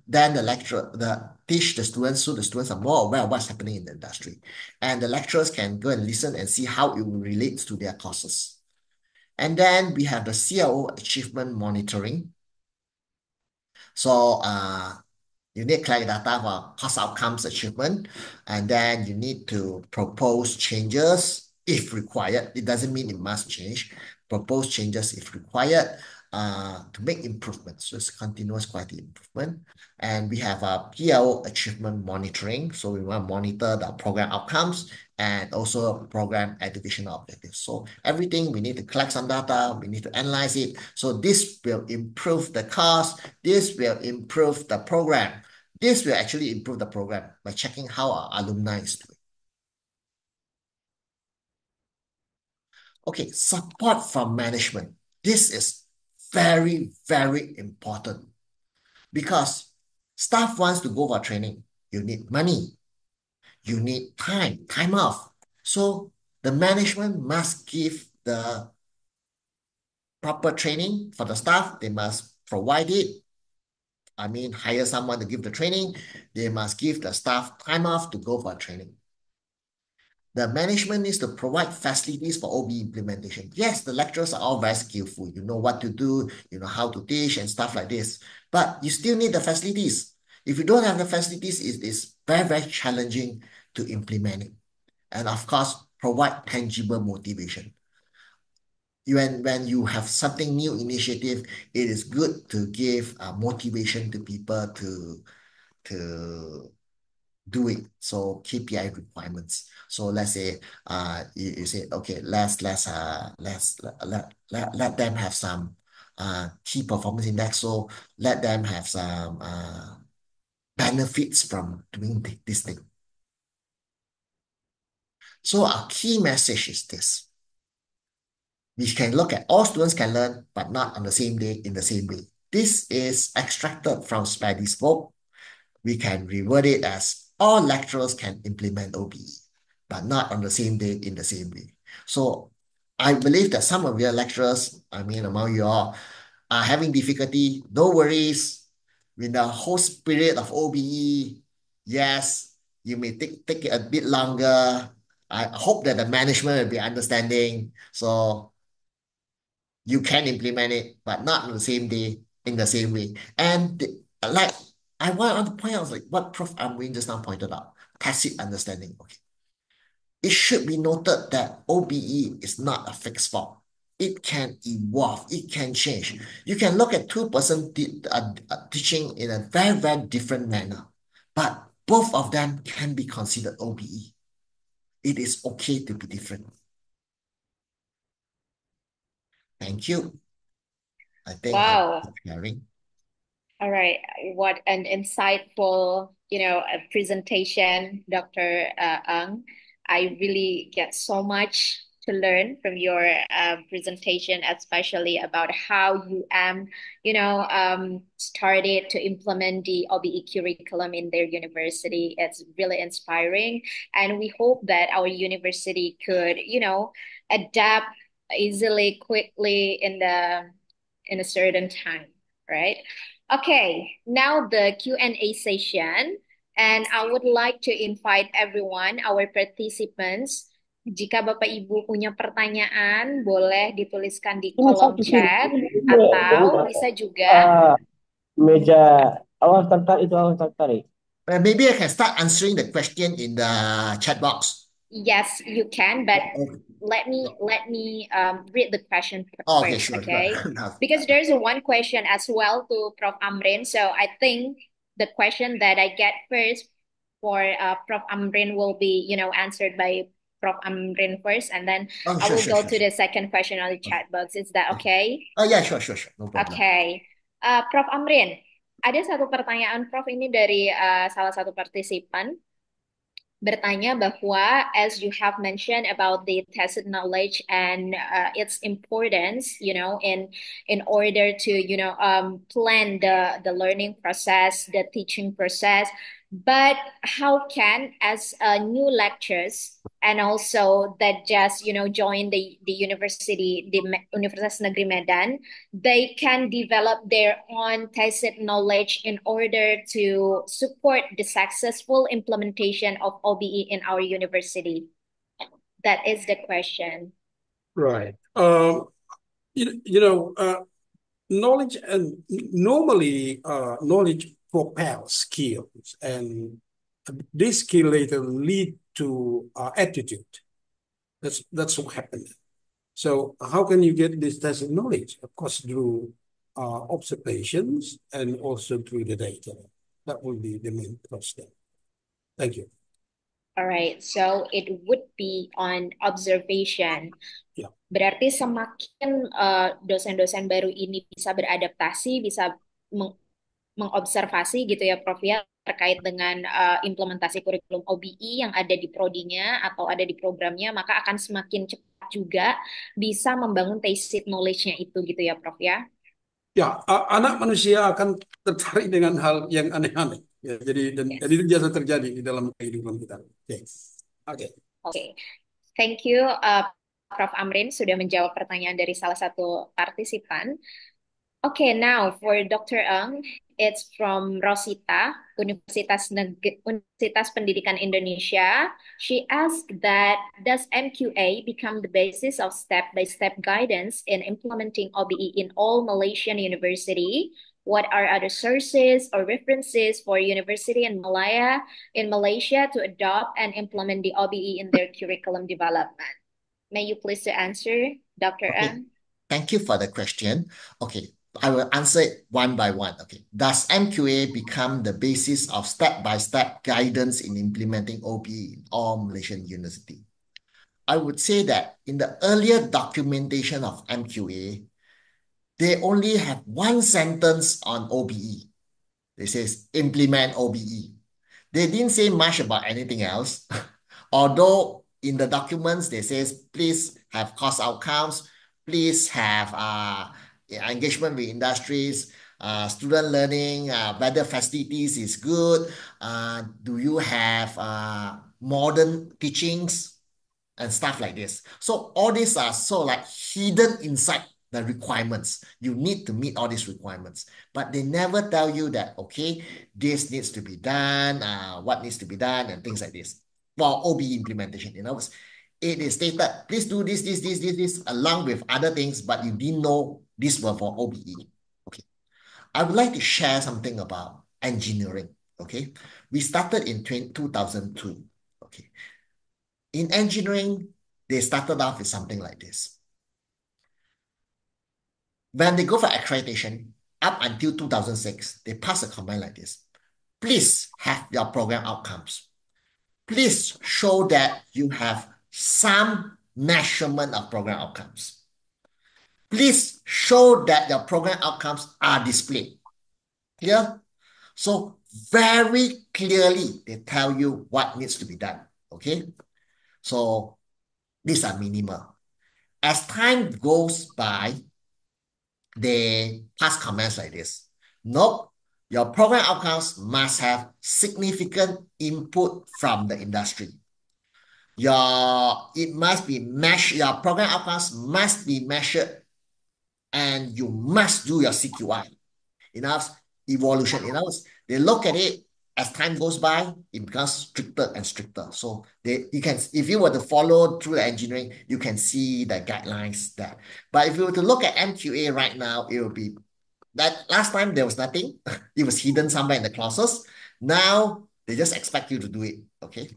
then the lecturer, teach the students, so the students are more aware of what's happening in the industry. And the lecturers can go and listen and see how it will relate to their courses. And then we have the CLO achievement monitoring. So you need to collect data for course outcomes achievement, and then you need to propose changes if required. It doesn't mean it must change. Propose changes if required to make improvements. So it's continuous quality improvement. And we have a PLO achievement monitoring. So we want to monitor the program outcomes and also program educational objectives. So everything we need to collect some data, we need to analyze it. So this will improve the course, this will improve the program. This will actually improve the program by checking how our alumni is doing. Okay, support from management. This is very, very important because staff wants to go for training. You need money. You need time off. So the management must give the proper training for the staff. They must provide it. I mean, hire someone to give the training. They must give the staff time off to go for training. The management needs to provide facilities for OBE implementation. Yes, the lecturers are all very skillful. You know what to do, you know how to teach and stuff like this. But you still need the facilities. If you don't have the facilities, it is very, very challenging to implement it. And of course, provide tangible motivation. When you have something new initiative, it is good to give motivation to people to do it. So KPI requirements. So let's say you say, okay, let them have some key performance index. So let them have some benefits from doing this thing. So our key message is this. We can look at all students can learn, but not on the same day in the same way. This is extracted from S.Pd's book. We can reword it as all lecturers can implement OBE, but not on the same day in the same way. So I believe that some of your lecturers, I mean among you all, are having difficulty. No worries. With the whole spirit of OBE, yes, you may take it a bit longer. I hope that the management will be understanding. So you can implement it, but not on the same day, in the same way. And like I want to point out like what Prof. Amrin just now pointed out, tacit understanding. Okay. It should be noted that OBE is not a fixed form. It can evolve, it can change. You can look at two-person teaching in a very, very different manner, but both of them can be considered OBE. It is okay to be different. Thank you. I think Wow. I'm sharing. All right. What an insightful, presentation, Dr. Ang. I really get so much to learn from your presentation, especially about how started to implement the OBE curriculum in their university. It's really inspiring. And we hope that our university could, adapt easily, quickly in a certain time, right? Okay, now the Q&A session, and I would like to invite everyone, our participants. Jika Bapak Ibu punya pertanyaan, boleh dituliskan di kolom chat atau bisa juga meja awas tertarik itu awas tertarik. Maybe I can start answering the question in the chat box. Yes, you can, but let me read the question Okay, first, sure. okay? Because there's one question as well to Prof. Amrin. So I think the question that I get first for Prof. Amrin will be, answered by Prof. Amrin first, and then I will go to the second question on the chat box. Is that okay? Oh yeah, sure. No problem. Okay. Prof. Amrin, ada satu pertanyaan Prof ini dari salah satu partisipan. bertanya bahwa as you have mentioned about the tacit knowledge and its importance, in order to, plan the learning process, the teaching process, but how can as new lectures and also that just, join the university, the Universitas Negeri Medan, they can develop their own tacit knowledge in order to support the successful implementation of OBE in our university? That is the question. Right. Knowledge and normally knowledge propels skills, and this skill later lead to attitude. That's what happened. So how can you get this tacit knowledge? Of course, through observations and also through the data. That will be the main process. Thank you. All right, so it would be on observation. Yeah. Berarti semakin dosen-dosen baru ini bisa beradaptasi, bisa mengobservasi gitu ya Prof ya, terkait dengan implementasi kurikulum OBE yang ada di prodinya atau ada di programnya, maka akan semakin cepat juga bisa membangun tacit knowledge-nya itu gitu ya Prof ya. Ya, anak manusia akan tertarik dengan hal yang aneh-aneh. Ya, jadi itu biasa terjadi di dalam kehidupan kita. Oke. Thank you, Prof. Amrin sudah menjawab pertanyaan dari salah satu partisipan. Okay, now for Dr. Eng, it's from Rosita, Universitas Pendidikan Indonesia. She asked that, does MQA become the basis of step-by-step guidance in implementing OBE in all Malaysian university? What are other sources or references for University in Malaysia to adopt and implement the OBE in their curriculum development? May you please answer, Dr. Eng? Thank you for the question. Okay, I will answer it one by one. Okay, does MQA become the basis of step-by-step guidance in implementing OBE in all Malaysian university? I would say that in the earlier documentation of MQA, they only have one sentence on OBE. It says implement OBE. They didn't say much about anything else. Although in the documents, they says, please have cost outcomes, please have engagement with industries, student learning, whether facilities is good, do you have modern teachings and stuff like this. So all these are so like hidden inside the requirements. You need to meet all these requirements, but they never tell you that, okay, this needs to be done, what needs to be done, and things like this. For OBE implementation, in other words, it is stated, please do this, along with other things, but you didn't know this were for OBE. Okay. I would like to share something about engineering. Okay. We started in 2002. Okay. In engineering, they started off with something like this. When they go for accreditation, up until 2006, they pass a comment like this. Please have your program outcomes. Please show that you have some measurement of program outcomes. Please show that your program outcomes are displayed. Clear? So very clearly, they tell you what needs to be done. Okay? So these are minimal. As time goes by, they pass comments like this. Nope, your program outcomes must have significant input from the industry. Your program outcomes must be measured, and you must do your CQI. Enough evolution. In other words, they look at it as time goes by, it becomes stricter and stricter. So if you were to follow through the engineering, you can see the guidelines there. But if you were to look at MQA right now, it will be that last time there was nothing. It was hidden somewhere in the clauses. Now they just expect you to do it. Okay.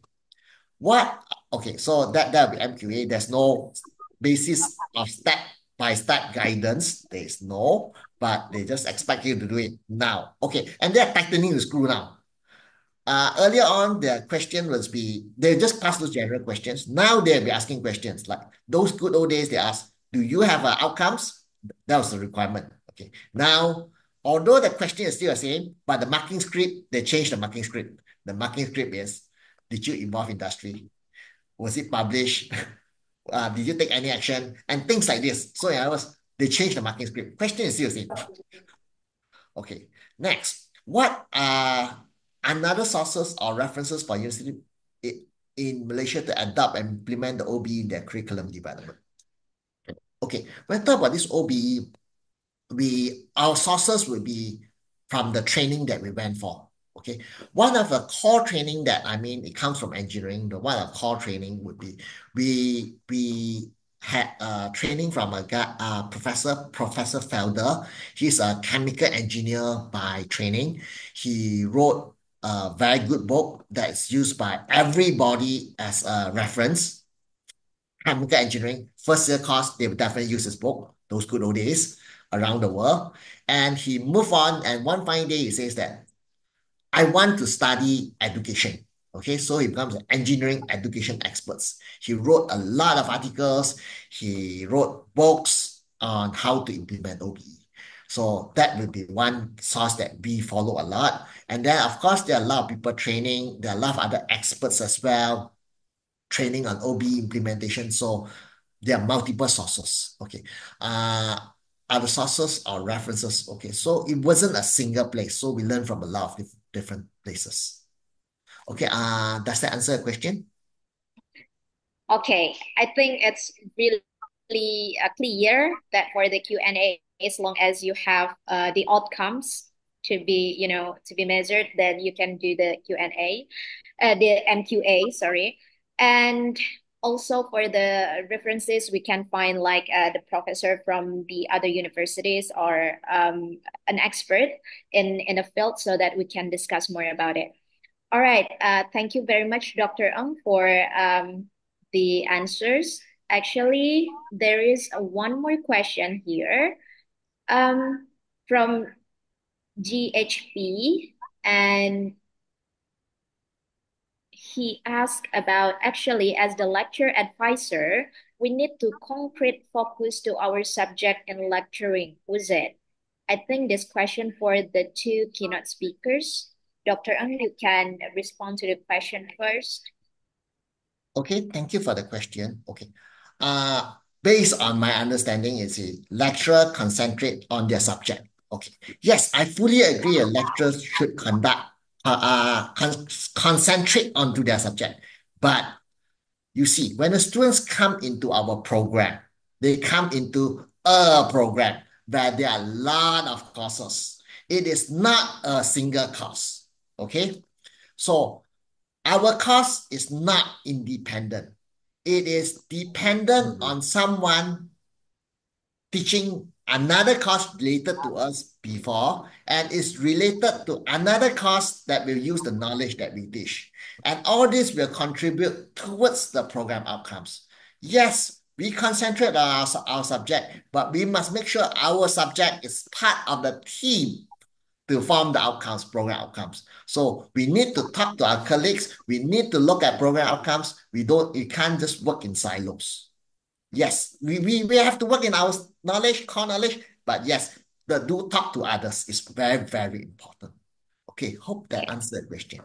Okay, so that will be MQA. There's no basis of step-by-step guidance. There's no, but they just expect you to do it now. Okay, and they're tightening the screw now. Earlier on, the question they just pass those general questions. Now they'll be asking questions like those good old days. They ask, do you have outcomes? That was the requirement. Okay, now, although the question is still the same, but the marking script, they changed the marking script. The marking script is, Did you involve industry? Was it published? Did you take any action? And things like this. So they changed the marking script. Question is still the same. Okay, next. What are another sources or references for university in Malaysia to adopt and implement the OBE in their curriculum development? Okay, when I talk about this OBE, our sources will be from the training that we went for. Okay, one of the core training that it comes from engineering. One of the core training would be we had training from a guy, Professor Felder. He's a chemical engineer by training. He wrote a very good book that is used by everybody as a reference. Chemical engineering, first year course, they would definitely use this book, those good old days around the world. And he moved on, and one fine day he says that, I want to study education. Okay, so he becomes an engineering education expert. He wrote a lot of articles. He wrote books on how to implement OBE. So that will be one source that we follow a lot. And then, of course, there are a lot of people training. There are a lot of other experts as well, training on OBE implementation. So there are multiple sources. Okay. Other sources or references. Okay. So it wasn't a single place. So we learned from a lot of different places. Okay. Does that answer the question? Okay, I think it's really clear that for the Q&A, as long as you have the outcomes to be, to be measured, then you can do the Q&A, the MQA, sorry. And also for the references, we can find like the professor from the other universities or an expert in a field so that we can discuss more about it. All right. Thank you very much, Dr. Ng, for the answers. Actually, there is one more question here from GHP, and he asked about, actually, as the lecture advisor, we need to concrete focus to our subject in lecturing. Was it? I think this question for the two keynote speakers. Dr. Ng, you can respond to the question first. Okay, thank you for the question. Okay. Based on my understanding, is a lecturer concentrate on their subject. Okay. Yes, I fully agree a lecturer should concentrate onto their subject. But you see, when the students come into our program, they come into a program where there are a lot of courses. It is not a single course. Okay. So our course is not independent. It is dependent on someone teaching another course related to us before, and is related to another course that will use the knowledge that we teach. And all this will contribute towards the program outcomes. Yes, we concentrate on our subject, but we must make sure our subject is part of the team to form the outcomes, program outcomes. So we need to talk to our colleagues. We need to look at program outcomes. We can't just work in silos. Yes, we have to work in our knowledge, core knowledge, but yes, do talk to others is very, very important. Okay, hope that answered the question.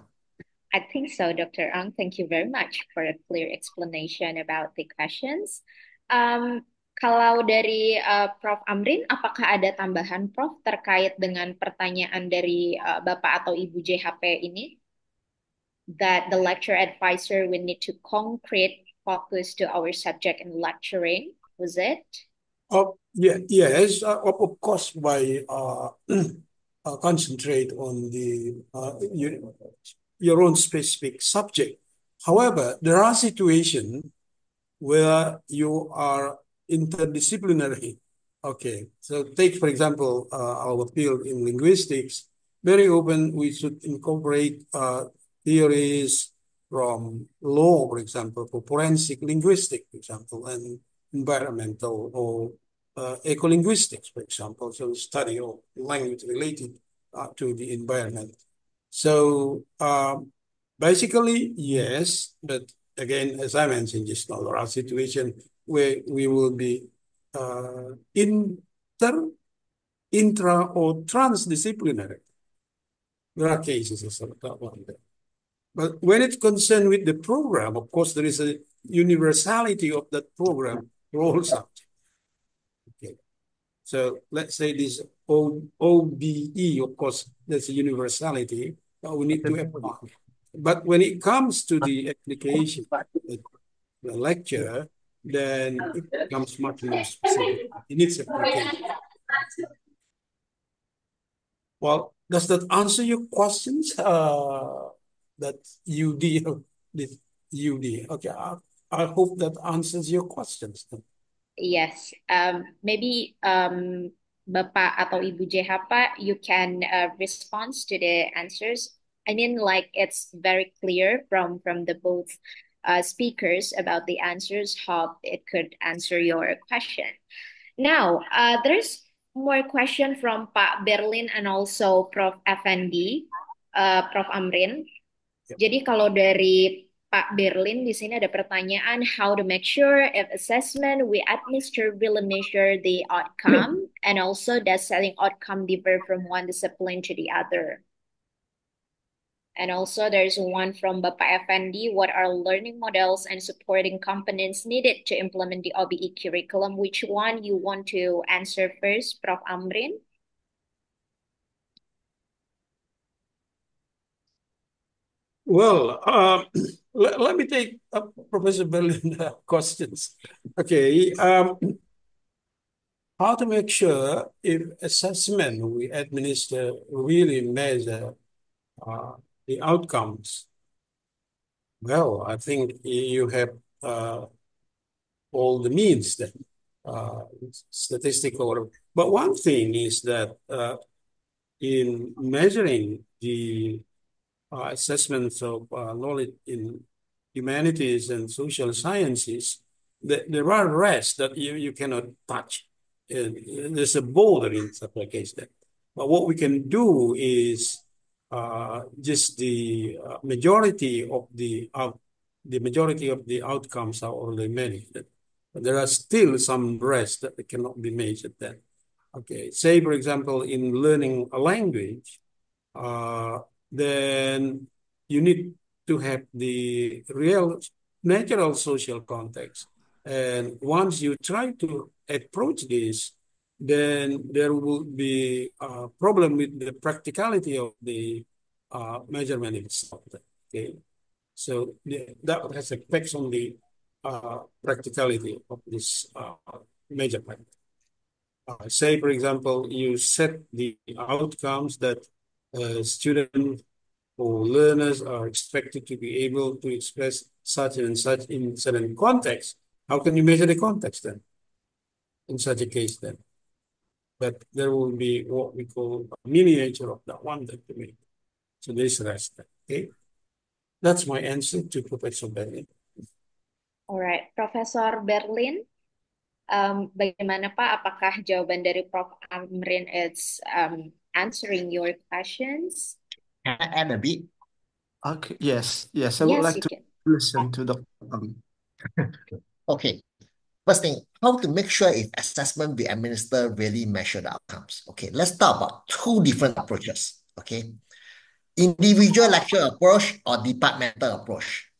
I think so, Dr. Ang. Thank you very much for a clear explanation about the questions. Kalau dari Prof. Amrin, apakah ada tambahan Prof terkait dengan pertanyaan dari Bapak atau Ibu JHP ini? That the lecture advisor will need to concrete focus to our subject in lecturing, was it? Yes, of course, by concentrate on your own specific subject. However, there are situations where you are interdisciplinary. Okay, so take, for example, our field in linguistics. Very often we should incorporate theories from law, for example, for forensic linguistics, for example, and environmental or ecolinguistics, for example, so study of language related to the environment. So basically, yes, but again, as I mentioned just now, there are situations where we will be intra or transdisciplinary. There are cases of that one. But when it's concerned with the program, of course, there is a universality of that program for all subjects. Okay. So let's say this OBE, of course, that's a universality, but we need to apply. But when it comes to the application, the lecture, then it becomes much more specific in its application. Well, does that answer your questions? That UD, this UD. Okay, I hope that answers your questions. Yes, maybe Bapak atau Ibu JH, you can respond to the answers. I mean, like it's very clear from the both speakers about the answers. Hope it could answer your question. Now, there's more question from Pak Berlin and also Prof. Effendi, Prof. Amrin. Jadi kalau dari Pak Berlin di sini ada pertanyaan, how to make sure if assessment we administer really measure the outcome, and also does setting outcome differ from one discipline to the other? And also there's one from Bapak Effendi, what are learning models and supporting components needed to implement the OBE curriculum? Which one you want to answer first, Prof. Amrin? Well, let me take Professor Berlin questions. Okay, how to make sure if assessment we administer really measure the outcomes? Well, I think you have all the means that statistical. But one thing is that in measuring the assessments of knowledge in humanities and social sciences, there are rests that you cannot touch. There's a boulder in such a case there. But what we can do is just the majority of the outcomes are already managed. But there are still some rest that cannot be measured then. Okay, say for example, in learning a language, then you need to have the real natural social context. And once you try to approach this, then there will be a problem with the practicality of the measurement itself. Okay, so that has effects on the practicality of this measurement. Say, for example, you set the outcomes that students or learners are expected to be able to express such and such in certain context. How can you measure the context then? In such a case then? But there will be what we call a miniature of that one that you make. So this rest. Okay. That's my answer to Professor Berlin. All right, Professor Berlin, bagaimana Pak? Apakah jawaban dari Prof. Amrin is answering your questions? Can I add a bit? Okay, yes, I would Yes, like you to can. listen to Dr. Okay. First thing, how to make sure if assessment we administer really measure the outcomes. Okay, let's talk about two different approaches. Okay, individual lecture approach or departmental approach.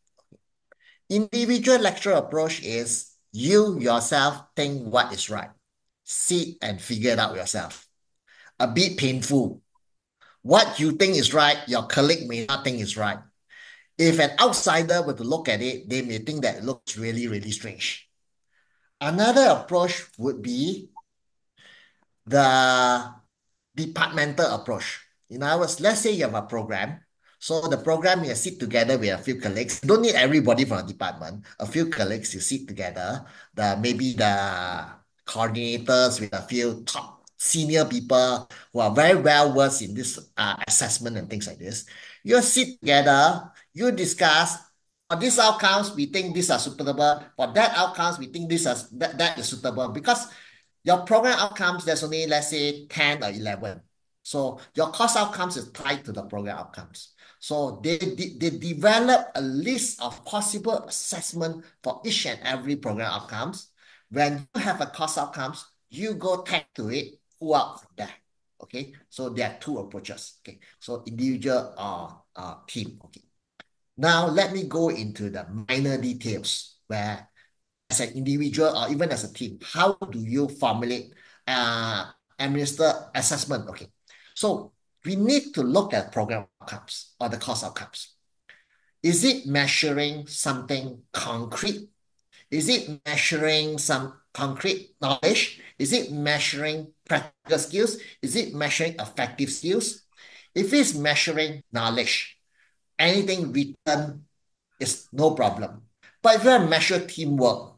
Individual lecture approach is you yourself think what is right. Sit and figure it out yourself. A bit painful. What you think is right, your colleague may not think is right. If an outsider were to look at it, they may think that it looks really, really strange. Another approach would be the departmental approach. In other words, let's say you have a program. So the program, you sit together with a few colleagues. You don't need everybody from the department. A few colleagues, you sit together. Maybe the coordinators with a few top senior people who are very well versed in this assessment and things like this. You sit together, you discuss. For these outcomes, we think these are suitable. For that outcomes, we think that is suitable. Because your program outcomes, there's only, let's say, 10 or 11. So your course outcomes is tied to the program outcomes. So they develop a list of possible assessment for each and every program outcomes. When you have a course outcomes, you go tag to it, pull out from there. Okay, so there are two approaches. Okay, so individual or team. Okay. Now, let me go into the minor details where, as an individual or even as a team, how do you formulate, administer assessment? Okay, so we need to look at program outcomes or the course outcomes. Is it measuring something concrete? Is it measuring some concrete knowledge? Is it measuring practical skills? Is it measuring effective skills? If it's measuring knowledge, anything written is no problem. But if you measure teamwork,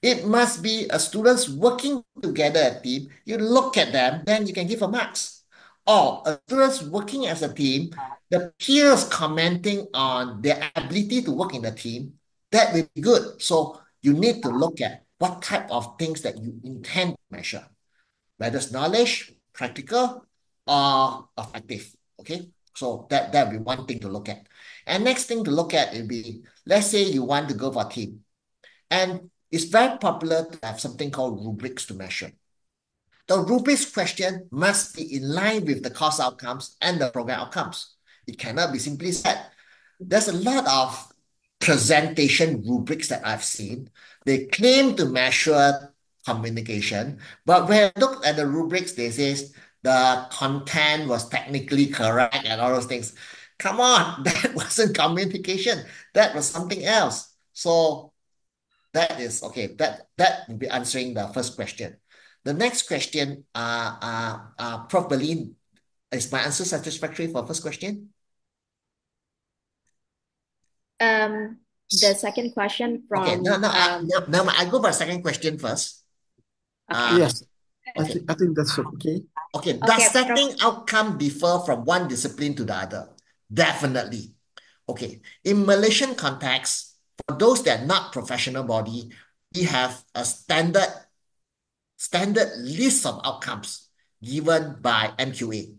it must be a students working together as a team. You look at them, then you can give a marks. Or a students working as a team, the peers commenting on their ability to work in the team, that will be good. So you need to look at what type of things that you intend to measure, whether it's knowledge, practical, or effective. Okay, so that will be one thing to look at. And next thing to look at will be, let's say you want to go for a team, and it's very popular to have something called rubrics to measure. The rubrics question must be in line with the course outcomes and the program outcomes. It cannot be simply said. There's a lot of presentation rubrics that I've seen. They claim to measure communication, but when I look at the rubrics, they say the content was technically correct and all those things. Come on, that wasn't communication. That was something else. So that is okay. That will be answering the first question. The next question, Prof. Berlin, is my answer satisfactory for first question? The second question Okay, from I go for the second question first. okay. Yes, Okay. I think that's okay. Okay, Okay, does setting outcome differ from one discipline to the other? Definitely. Okay, in Malaysian context, for those that are not professional body, we have a standard list of outcomes given by MQA.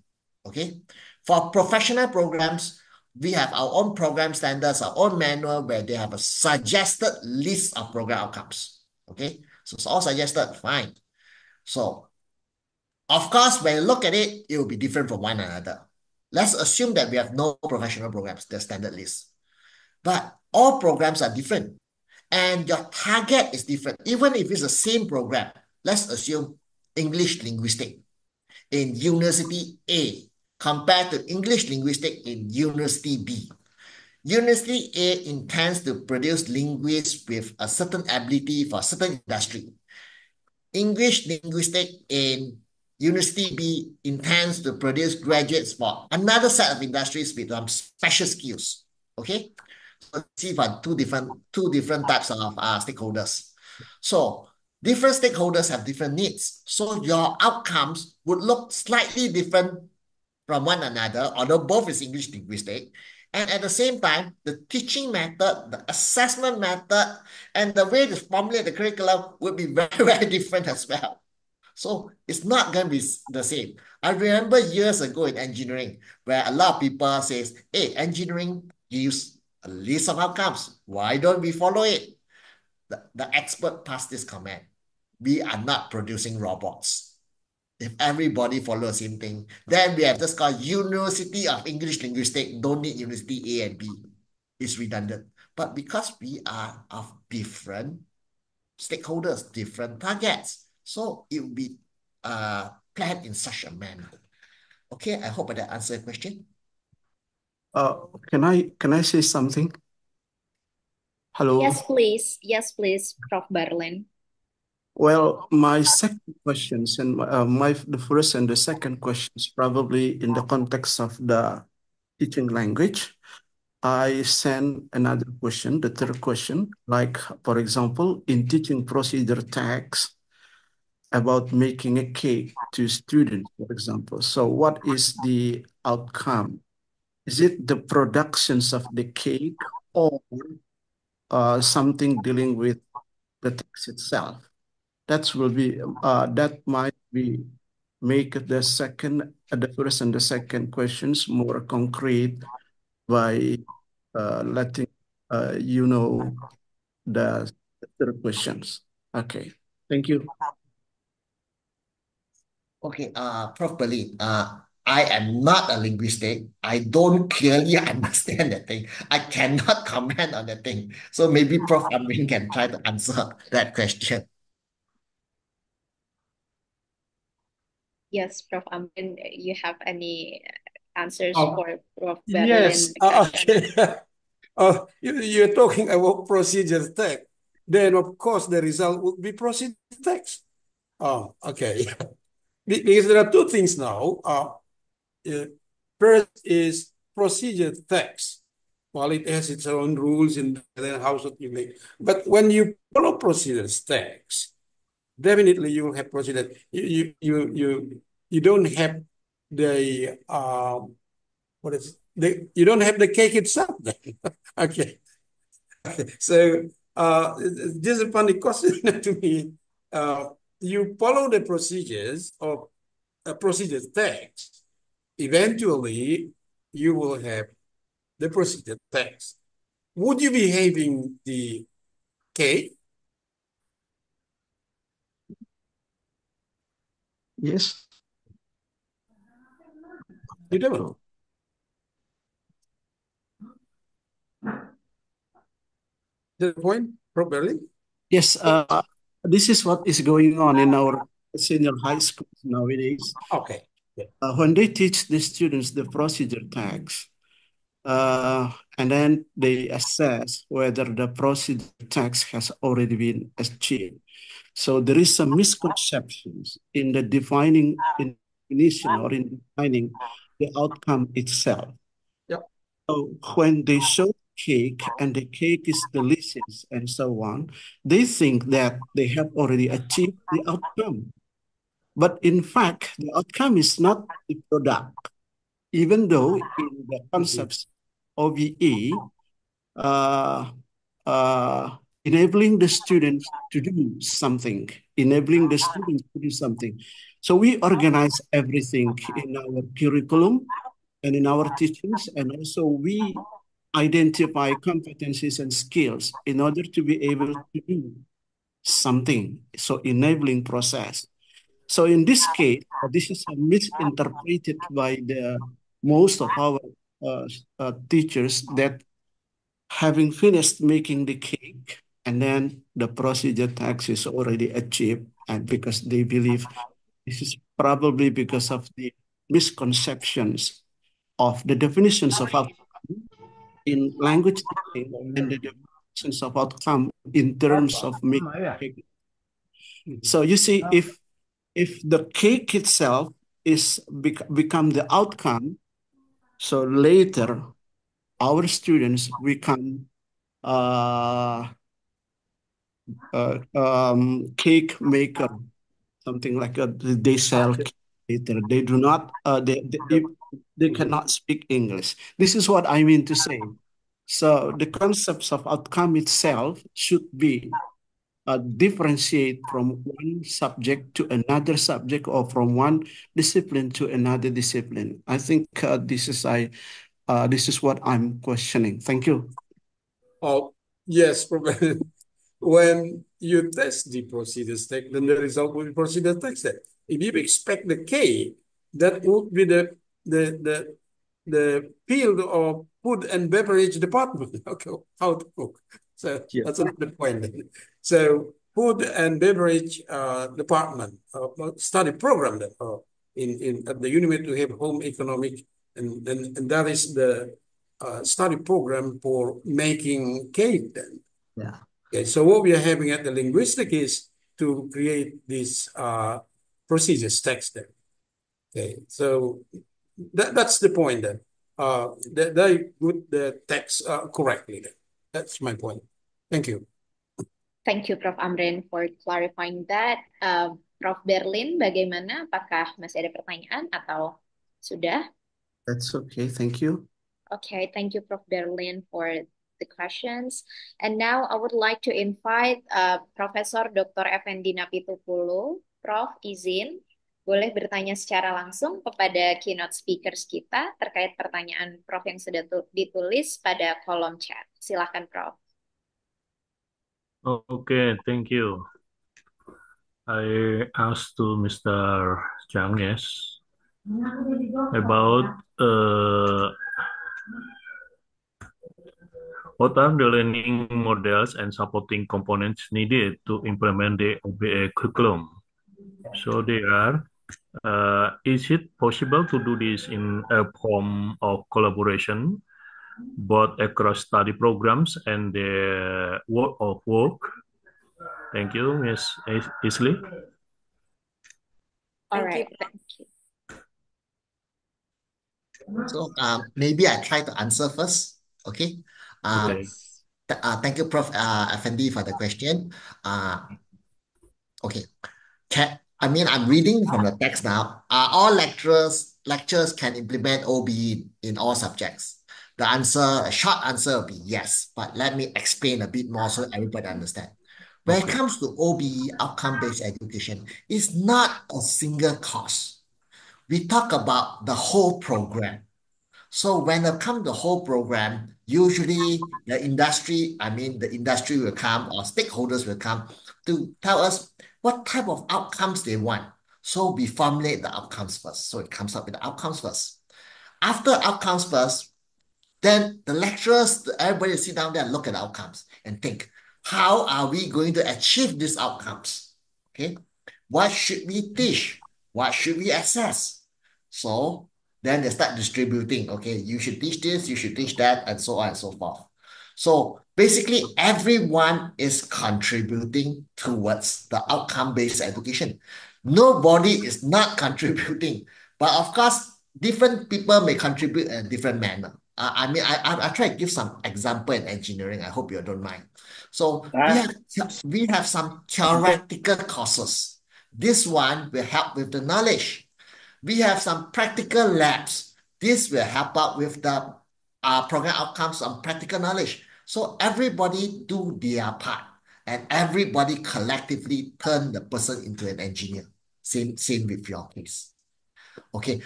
Okay, for professional programs, we have our own program standards, our own manual where they have a suggested list of program outcomes. Okay, so it's all suggested, fine. So, of course, when you look at it, it will be different from one another. Let's assume that we have no professional programs, the standard list. But all programs are different. And your target is different. Even if it's the same program, let's assume English linguistic in University A compared to English linguistic in University B. University A intends to produce linguists with a certain ability for a certain industry. English linguistic in University B intends to produce graduates for another set of industries with some special skills. Okay, so see for two different types of stakeholders. So different stakeholders have different needs. So your outcomes would look slightly different from one another, although both is English linguistic. And at the same time, the teaching method, the assessment method, and the way to formulate the curriculum would be very, very different as well. So it's not going to be the same. I remember years ago in engineering, where a lot of people says, hey, engineering gives a list of outcomes. Why don't we follow it? The expert passed this comment. We are not producing robots. If everybody follows the same thing, then we have just called University of English Linguistics, don't need University A and B. It's redundant. But because we are of different stakeholders, different targets, so it will be planned in such a manner. Okay, I hope that answered the question. Can I say something? Hello. Yes, please. Yes, please, Prof. Berlin. Well, my second questions and the first and the second questions probably in the context of the teaching language. I send another question, the third question, like for example, in teaching procedure tags about making a cake to students, for example. So what is the outcome? Is it the productions of the cake or something dealing with the text itself? That might be make the first and the second questions more concrete by letting you know the third questions. Okay, thank you. Okay, Prof. Berlin, I am not a linguistic. I don't clearly understand that thing. I cannot comment on that thing. So maybe Prof. Amrin can try to answer that question. Yes, Prof. Amrin, you have any answers Oh, for Prof. yes. Berlin question? Okay. You're talking about procedure text. Then, of course, the result would be procedure text. Oh, okay. Because there are two things now. First is procedure text. Well, it has its own rules in the house of you. But when you follow procedure text, definitely you will have procedure. You don't have the what is you don't have the cake itself then. Okay. So it's just a funny question to me. You follow the procedures of a procedure text, eventually you will have the procedure text. Would you be having the cake? Yes. You don't. The point, properly? Yes, this is what is going on in our senior high school nowadays. Okay. Yeah. When they teach the students the procedure tags, and then they assess whether the procedure text has already been achieved. So there is some misconceptions in the defining in definition or in defining the outcome itself. Yeah. So when they show cake and the cake is delicious and so on, they think that they have already achieved the outcome. But in fact, the outcome is not the product, even though in the concepts OBE, uh, enabling the students to do something, enabling the students to do something. So we organize everything in our curriculum and in our teachings, and also we identify competencies and skills in order to be able to do something. So enabling process. So in this case, this is misinterpreted by the most of our uh, teachers that having finished making the cake and then the procedure tax is already achieved, and because they believe this is probably because of the misconceptions of the definitions of outcome in language teaching and the definitions of outcome in terms of making cake. So you see, if the cake itself is become the outcome, so later our students become uh, cake maker, something like that. They sell cake later. They do not. They cannot speak English. This is what I mean to say. So the concepts of outcome itself should be differentiate from one subject to another subject or from one discipline to another discipline. I think this is what I'm questioning. Thank you. Oh, yes, probably. When you test the procedure text, then the result will be procedure text. If you expect the K, that would be the field of food and beverage department. Okay, how to cook. So Yeah. that's another point. So food and beverage department study program that in at the university we have home economic and that is the study program for making cake then. Yeah. Okay, so what we are having at the linguistic is to create this procedures text there. Okay, so that's the point then. They put the text correctly then. That's my point. Thank you. Thank you, Prof. Amrin, for clarifying that. Prof. Berlin, bagaimana? Apakah masih ada pertanyaan atau sudah? That's okay. Thank you. Okay, thank you, Prof. Berlin, for the questions. And now I would like to invite Profesor Dr. Effendi Napitupulu. Prof, izin, boleh bertanya secara langsung kepada keynote speakers kita terkait pertanyaan Prof yang sudah ditulis pada kolom chat. Silakan, Prof. Okay, thank you. I asked to Mr. Chang, yes. about what are the learning models and supporting components needed to implement the OBE curriculum. So there are, is it possible to do this in a form of collaboration, both across study programs and the work of work? Thank you, Ms. Isli. All Thank you. right. Thank you. So maybe I try to answer first. Okay. Okay. Yes. Thank you, Prof. Effendi, for the question. Okay. I'm reading from the text now. All lecturers can implement OBE in all subjects? The answer, a short answer will be yes, but let me explain a bit more so everybody understand. When it Okay. comes to OBE, outcome-based education, it's not a single course. We talk about the whole program. So when it comes to the whole program, usually the industry will come or stakeholders will come to tell us what type of outcomes they want. So we formulate the outcomes first. So it comes up with the outcomes first. After outcomes first, then the lecturers, everybody sit down there and look at the outcomes and think, how are we going to achieve these outcomes? Okay. What should we teach? What should we assess? So then they start distributing. Okay, you should teach this, you should teach that, and so on and so forth. So basically, everyone is contributing towards the outcome-based education. Nobody is not contributing, but of course, different people may contribute in a different manner. I try to give some example in engineering. I hope you don't mind. So we have some theoretical courses. This one will help with the knowledge. We have some practical labs. This will help out with the program outcomes on practical knowledge. So everybody do their part and everybody collectively turn the person into an engineer. Same with your case. Okay,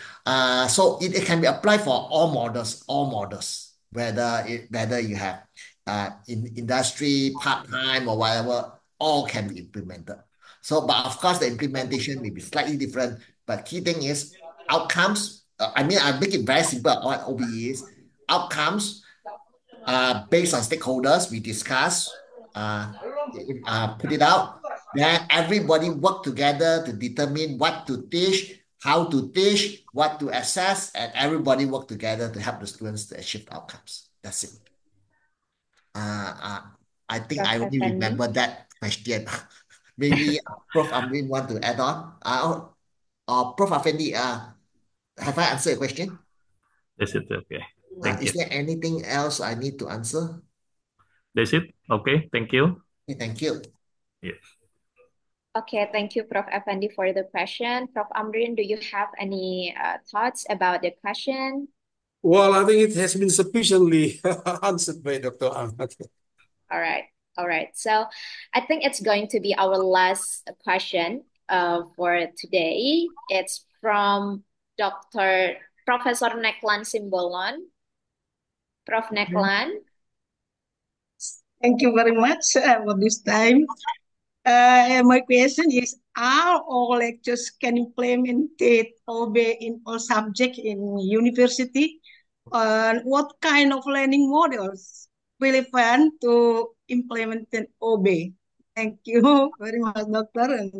so it can be applied for all models, whether you have in industry, part-time or whatever, all can be implemented. So, but of course, the implementation may be slightly different. But key thing is outcomes. I make it very simple. What OBE is outcomes based on stakeholders. We discuss, put it out. Then everybody work together to determine what to teach, how to teach, what to assess, and everybody work together to help the students to achieve outcomes. That's it. I think I only remember that question. Maybe Prof. Amrin want to add on. Prof. Effendi, have I answered your question? That's it. Okay. Thank Is you. there anything else I need to answer? That's it. Okay. Thank you. Okay, thank you. Yes. Okay, thank you, Prof. Effendi, for the question. Prof. Amrin, do you have any thoughts about the question? Well, I think it has been sufficiently answered by Dr. Ahmad. All right. All right. So I think it's going to be our last question for today. It's from Professor Neklan Simbolon. Prof. Neklan. Thank you very much for this time. My question is, are all lectures can implement OBE in all subjects in university? What kind of learning models relevant to implement OBE? Thank you very much, Doctor.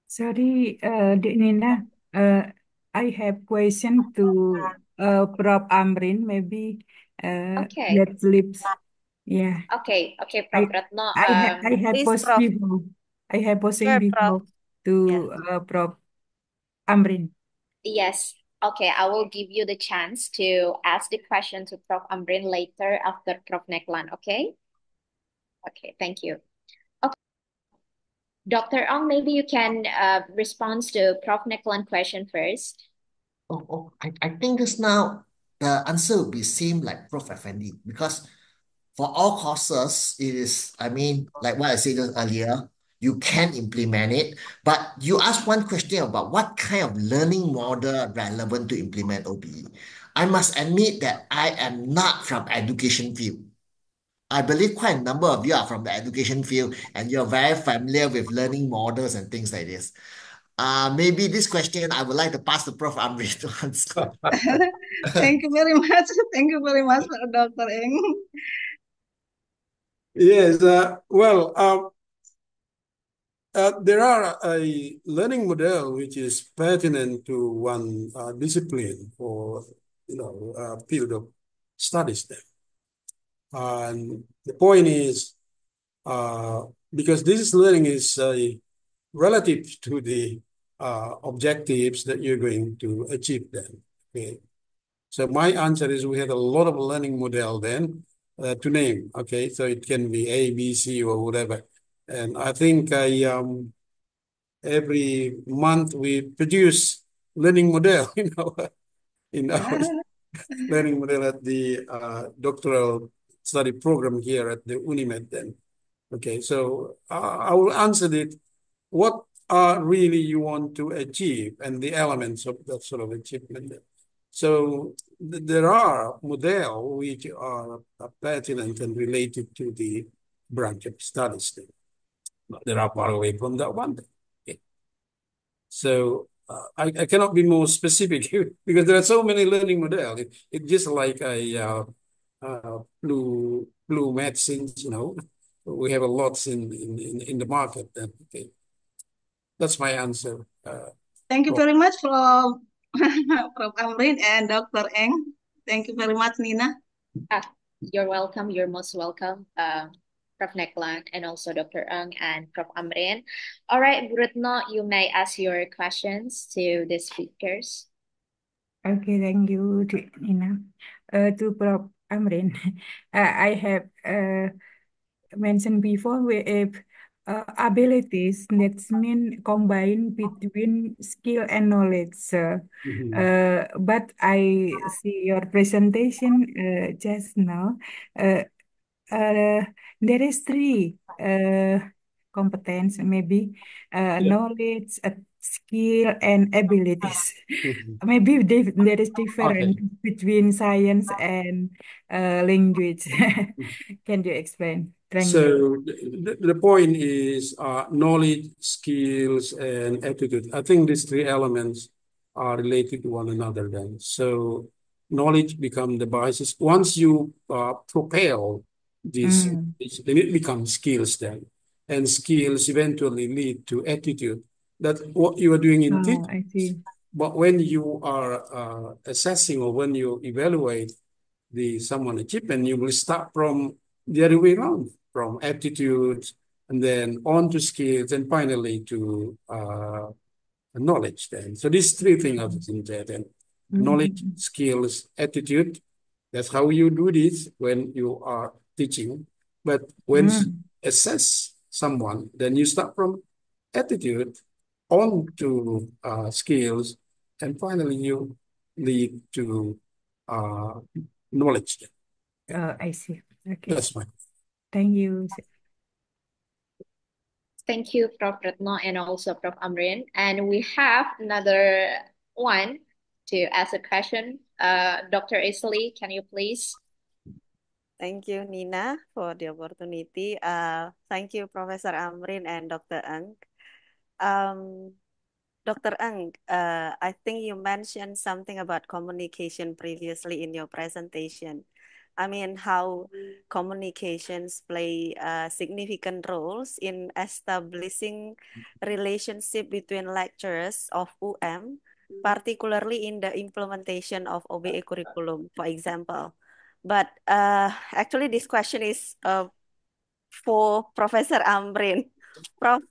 Sorry, Dek Nina. I have question to Prof. Amrin. Maybe Okay. that slips. Yeah. Okay, Prof. Retno. I have Please, posed Prof. before. I have posing Sure, before Prof. to Yeah. Prof. Amrin. Yes. Okay, I will give you the chance to ask the question to Prof. Amrin later after Prof. Neklan, okay? Okay, thank you. Okay. Dr. Ong, maybe you can respond to Prof. Neklan question first. I think just now the answer will be same like Prof. Effendi because for all courses, it is, like what I said just earlier, you can implement it, but you ask one question about what kind of learning model relevant to implement OBE. I must admit that I am not from education field. I believe quite a number of you are from the education field and you're very familiar with learning models and things like this. Maybe this question I would like to pass to Prof. Amri to answer. Thank you very much. Thank you very much, Dr. Eng. Yes, there are a learning model which is pertinent to one discipline or field of studies there. And the point is, because this learning is relative to the objectives that you're going to achieve then. Okay. So my answer is we had a lot of learning model then to name. Okay, so it can be A, B, C, or whatever. And I think every month we produce learning model, in our learning model at the doctoral study program here at the UNIMED then. Okay, so I will answer it. What are really you want to achieve and the elements of that sort of achievement? So there are models which are pertinent and related to the branch of studies. There are far away from that one. Okay. So I cannot be more specific because there are so many learning models. It's just like a flu medicines, we have a lot in the market. Okay. That's my answer. Thank you very much from Prof. Amrin and Dr. Eng. Thank you very much, Nina. You're welcome. You're most welcome, Prof. Neklan, and also Dr. Eng and Prof. Amrin. All right, Bu Retno, you may ask your questions to the speakers. Okay, thank you, Nina. To Prof. Amrin, I have mentioned before we have abilities that mean combine between skill and knowledge. But I see your presentation just now. There is three competence, maybe knowledge, skill, and abilities. Maybe there is difference Okay. between science and language. Can you explain? Thank you. So the point is knowledge, skills, and attitude. I think these three elements are related to one another then. So knowledge becomes the basis. Once you propel this, then it becomes skills then. And skills eventually lead to attitude. That's what you are doing in teaching. I see. But when you are assessing or when you evaluate someone achievement, you will start from the other way around, from aptitude and then on to skills and finally to knowledge then. So these three things are in there then. Knowledge, skills, attitude. That's how you do this when you are teaching. But when you assess someone, then you start from attitude on to skills and finally you lead to knowledge. I see. Okay. That's my. Thank you. Thank you, Prof. Retno, and also Prof. Amrin. And we have another one to ask a question. Dr. Isli, can you please? Thank you, Nina, for the opportunity. Thank you, Professor Amrin and Dr. Eng. Dr. Eng, I think you mentioned something about communication previously in your presentation. I mean, how communications play significant roles in establishing relationship between lecturers of UM, particularly in the implementation of OBE curriculum, for example. But actually, this question is for Professor Amrin. Prof,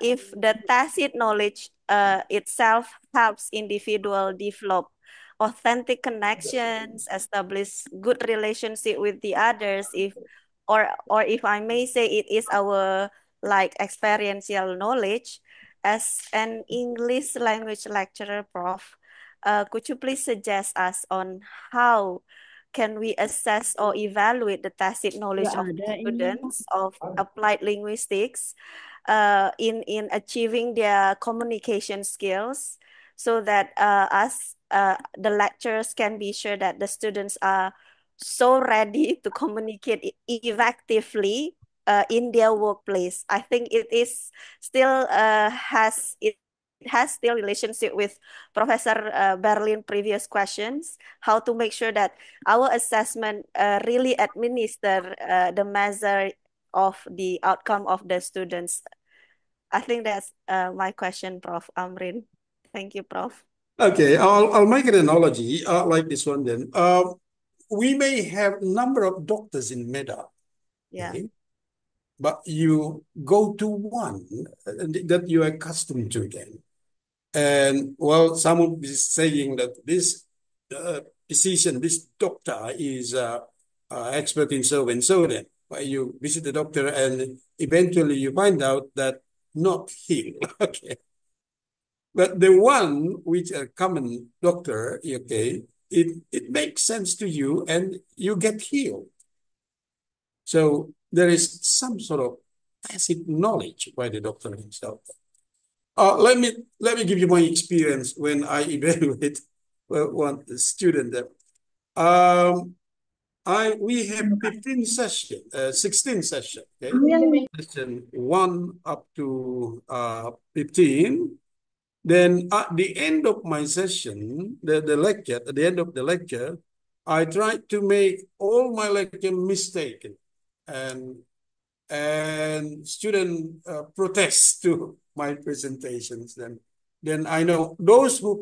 if the tacit knowledge itself helps individual develop authentic connections, establish good relationship with the others, or if I may say, it is our like experiential knowledge. As an English language lecturer, Prof, could you please suggest us on how can we assess or evaluate the tacit knowledge of students of applied linguistics in achieving their communication skills, so that the lecturers can be sure that the students are so ready to communicate effectively in their workplace. I think it is still has still relationship with Professor Berlin previous questions, how to make sure that our assessment really administer the measure of the outcome of the students. I think that's my question, Prof. Amrin. Thank you, Prof. Okay, I'll make an analogy like this one then. We may have a number of doctors in Medan, Yeah. okay? But you go to one that you are accustomed to then. And well, someone is saying that this physician, this doctor is expert in so and so then. But you visit the doctor and eventually you find out that not him. Okay. But the one which a common doctor, okay, it makes sense to you and you get healed. So there is some sort of tacit knowledge by the doctor himself. Let me give you my experience when I evaluate one student. We have 15 sessions, 16 sessions. Okay? Session 1 up to 15. Then at the end of my session, the lecture, at the end of the lecture, I tried to make all my lecture mistaken, and student protest to my presentations. Then I know those who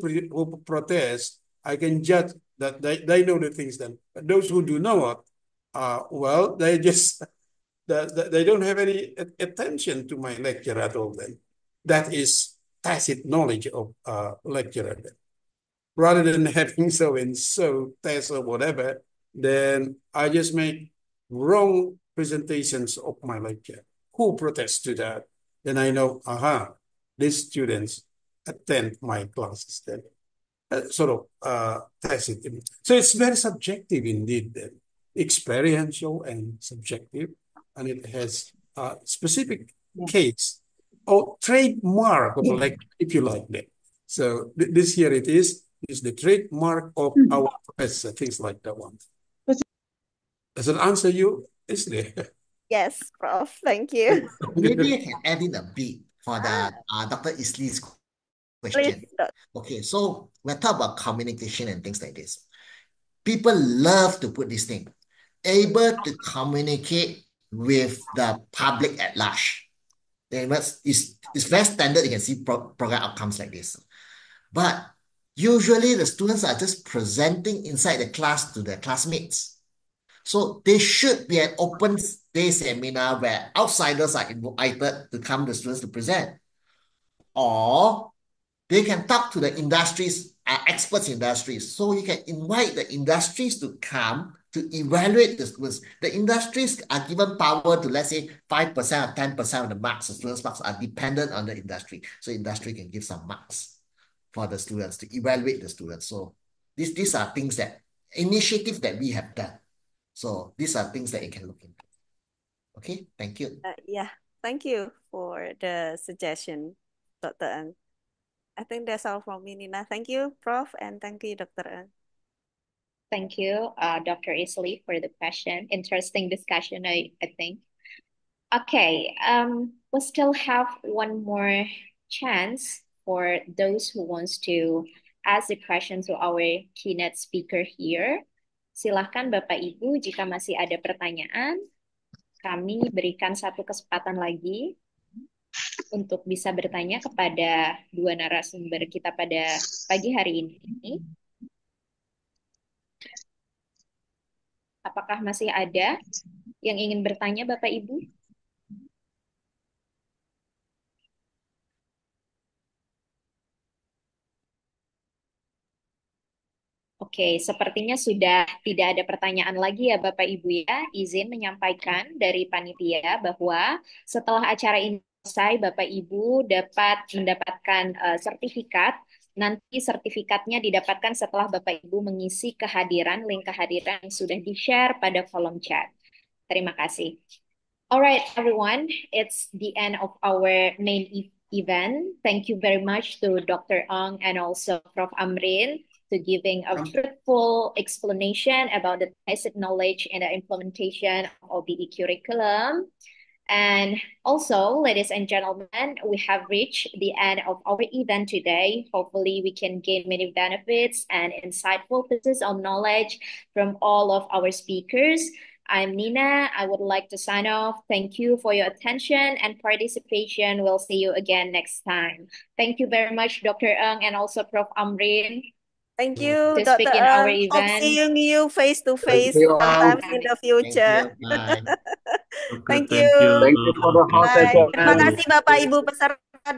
protest, I can judge that they know the things. Then, but those who do not, well, they just they don't have any attention to my lecture at all. Then that is tacit knowledge of lecturer. Then. Rather than having so and so test or whatever, then I just make wrong presentations of my lecture. Who protests to that? Then I know, these students attend my classes. Then sort of tacit. So it's very subjective indeed. Then experiential and subjective, and it has a specific case or trademark of lecture, if you like that. So this here it is the trademark of our professor, things like that one. Does it answer you, Isli? Yes, Prof. Thank you. Maybe I can add in a bit for the Dr. Isli's question. Please. Okay, so we're talking about communication and things like this. People love to put this thing, able to communicate with the public at large. It's very standard. You can see program outcomes like this. But usually the students are just presenting inside the class to their classmates. So there should be an open day seminar where outsiders are invited to come to students to present. Or they can talk to the industries, experts in industries. So you can invite the industries to come to evaluate the students. The industries are given power to, let's say, 5% or 10% of the marks. The students' marks are dependent on the industry. So industry can give some marks for the students to evaluate the students. So these are things initiatives that we have done. So these are things that you can look into. Okay, thank you. Yeah, thank you for the suggestion, Dr. Ng. I think that's all from me, Nina. Thank you, Prof, and thank you, Dr. Ng. Thank you, Dr. Isli, for the question. Interesting discussion, I think. Okay, we still have one more chance for those who wants to ask the question to our keynote speaker here. Silahkan Bapak Ibu, jika masih ada pertanyaan, kami berikan satu kesempatan lagi untuk bisa bertanya kepada dua narasumber kita pada pagi hari ini. Apakah masih ada yang ingin bertanya, Bapak Ibu? Oke, sepertinya sudah tidak ada pertanyaan lagi ya Bapak Ibu ya. Izin menyampaikan dari panitia bahwa setelah acara ini selesai, Bapak Ibu dapat mendapatkan sertifikat. Nanti sertifikatnya didapatkan setelah Bapak Ibu mengisi kehadiran, link kehadiran yang sudah di-share pada kolom chat. Terima kasih. Alright, everyone, it's the end of our main event. Thank you very much to Dr. Ong and also Prof. Amrin to giving a fruitful explanation about the tacit knowledge and the implementation of OBE curriculum. And also, ladies and gentlemen, we have reached the end of our event today. Hopefully, we can gain many benefits and insightful pieces of knowledge from all of our speakers. I'm Nina. I would like to sign off. Thank you for your attention and participation. We'll see you again next time. Thank you very much, Dr. Ng, and also Prof. Amrin, Thank you, to Dr. speak in our Hope event. seeing you face to Thank face you all. sometimes in the Thank future. you. Bye. Okay, Thank thank you. you. Thank you for the hot Thank Bye. you. Terima session. kasih Bapak Ibu peserta.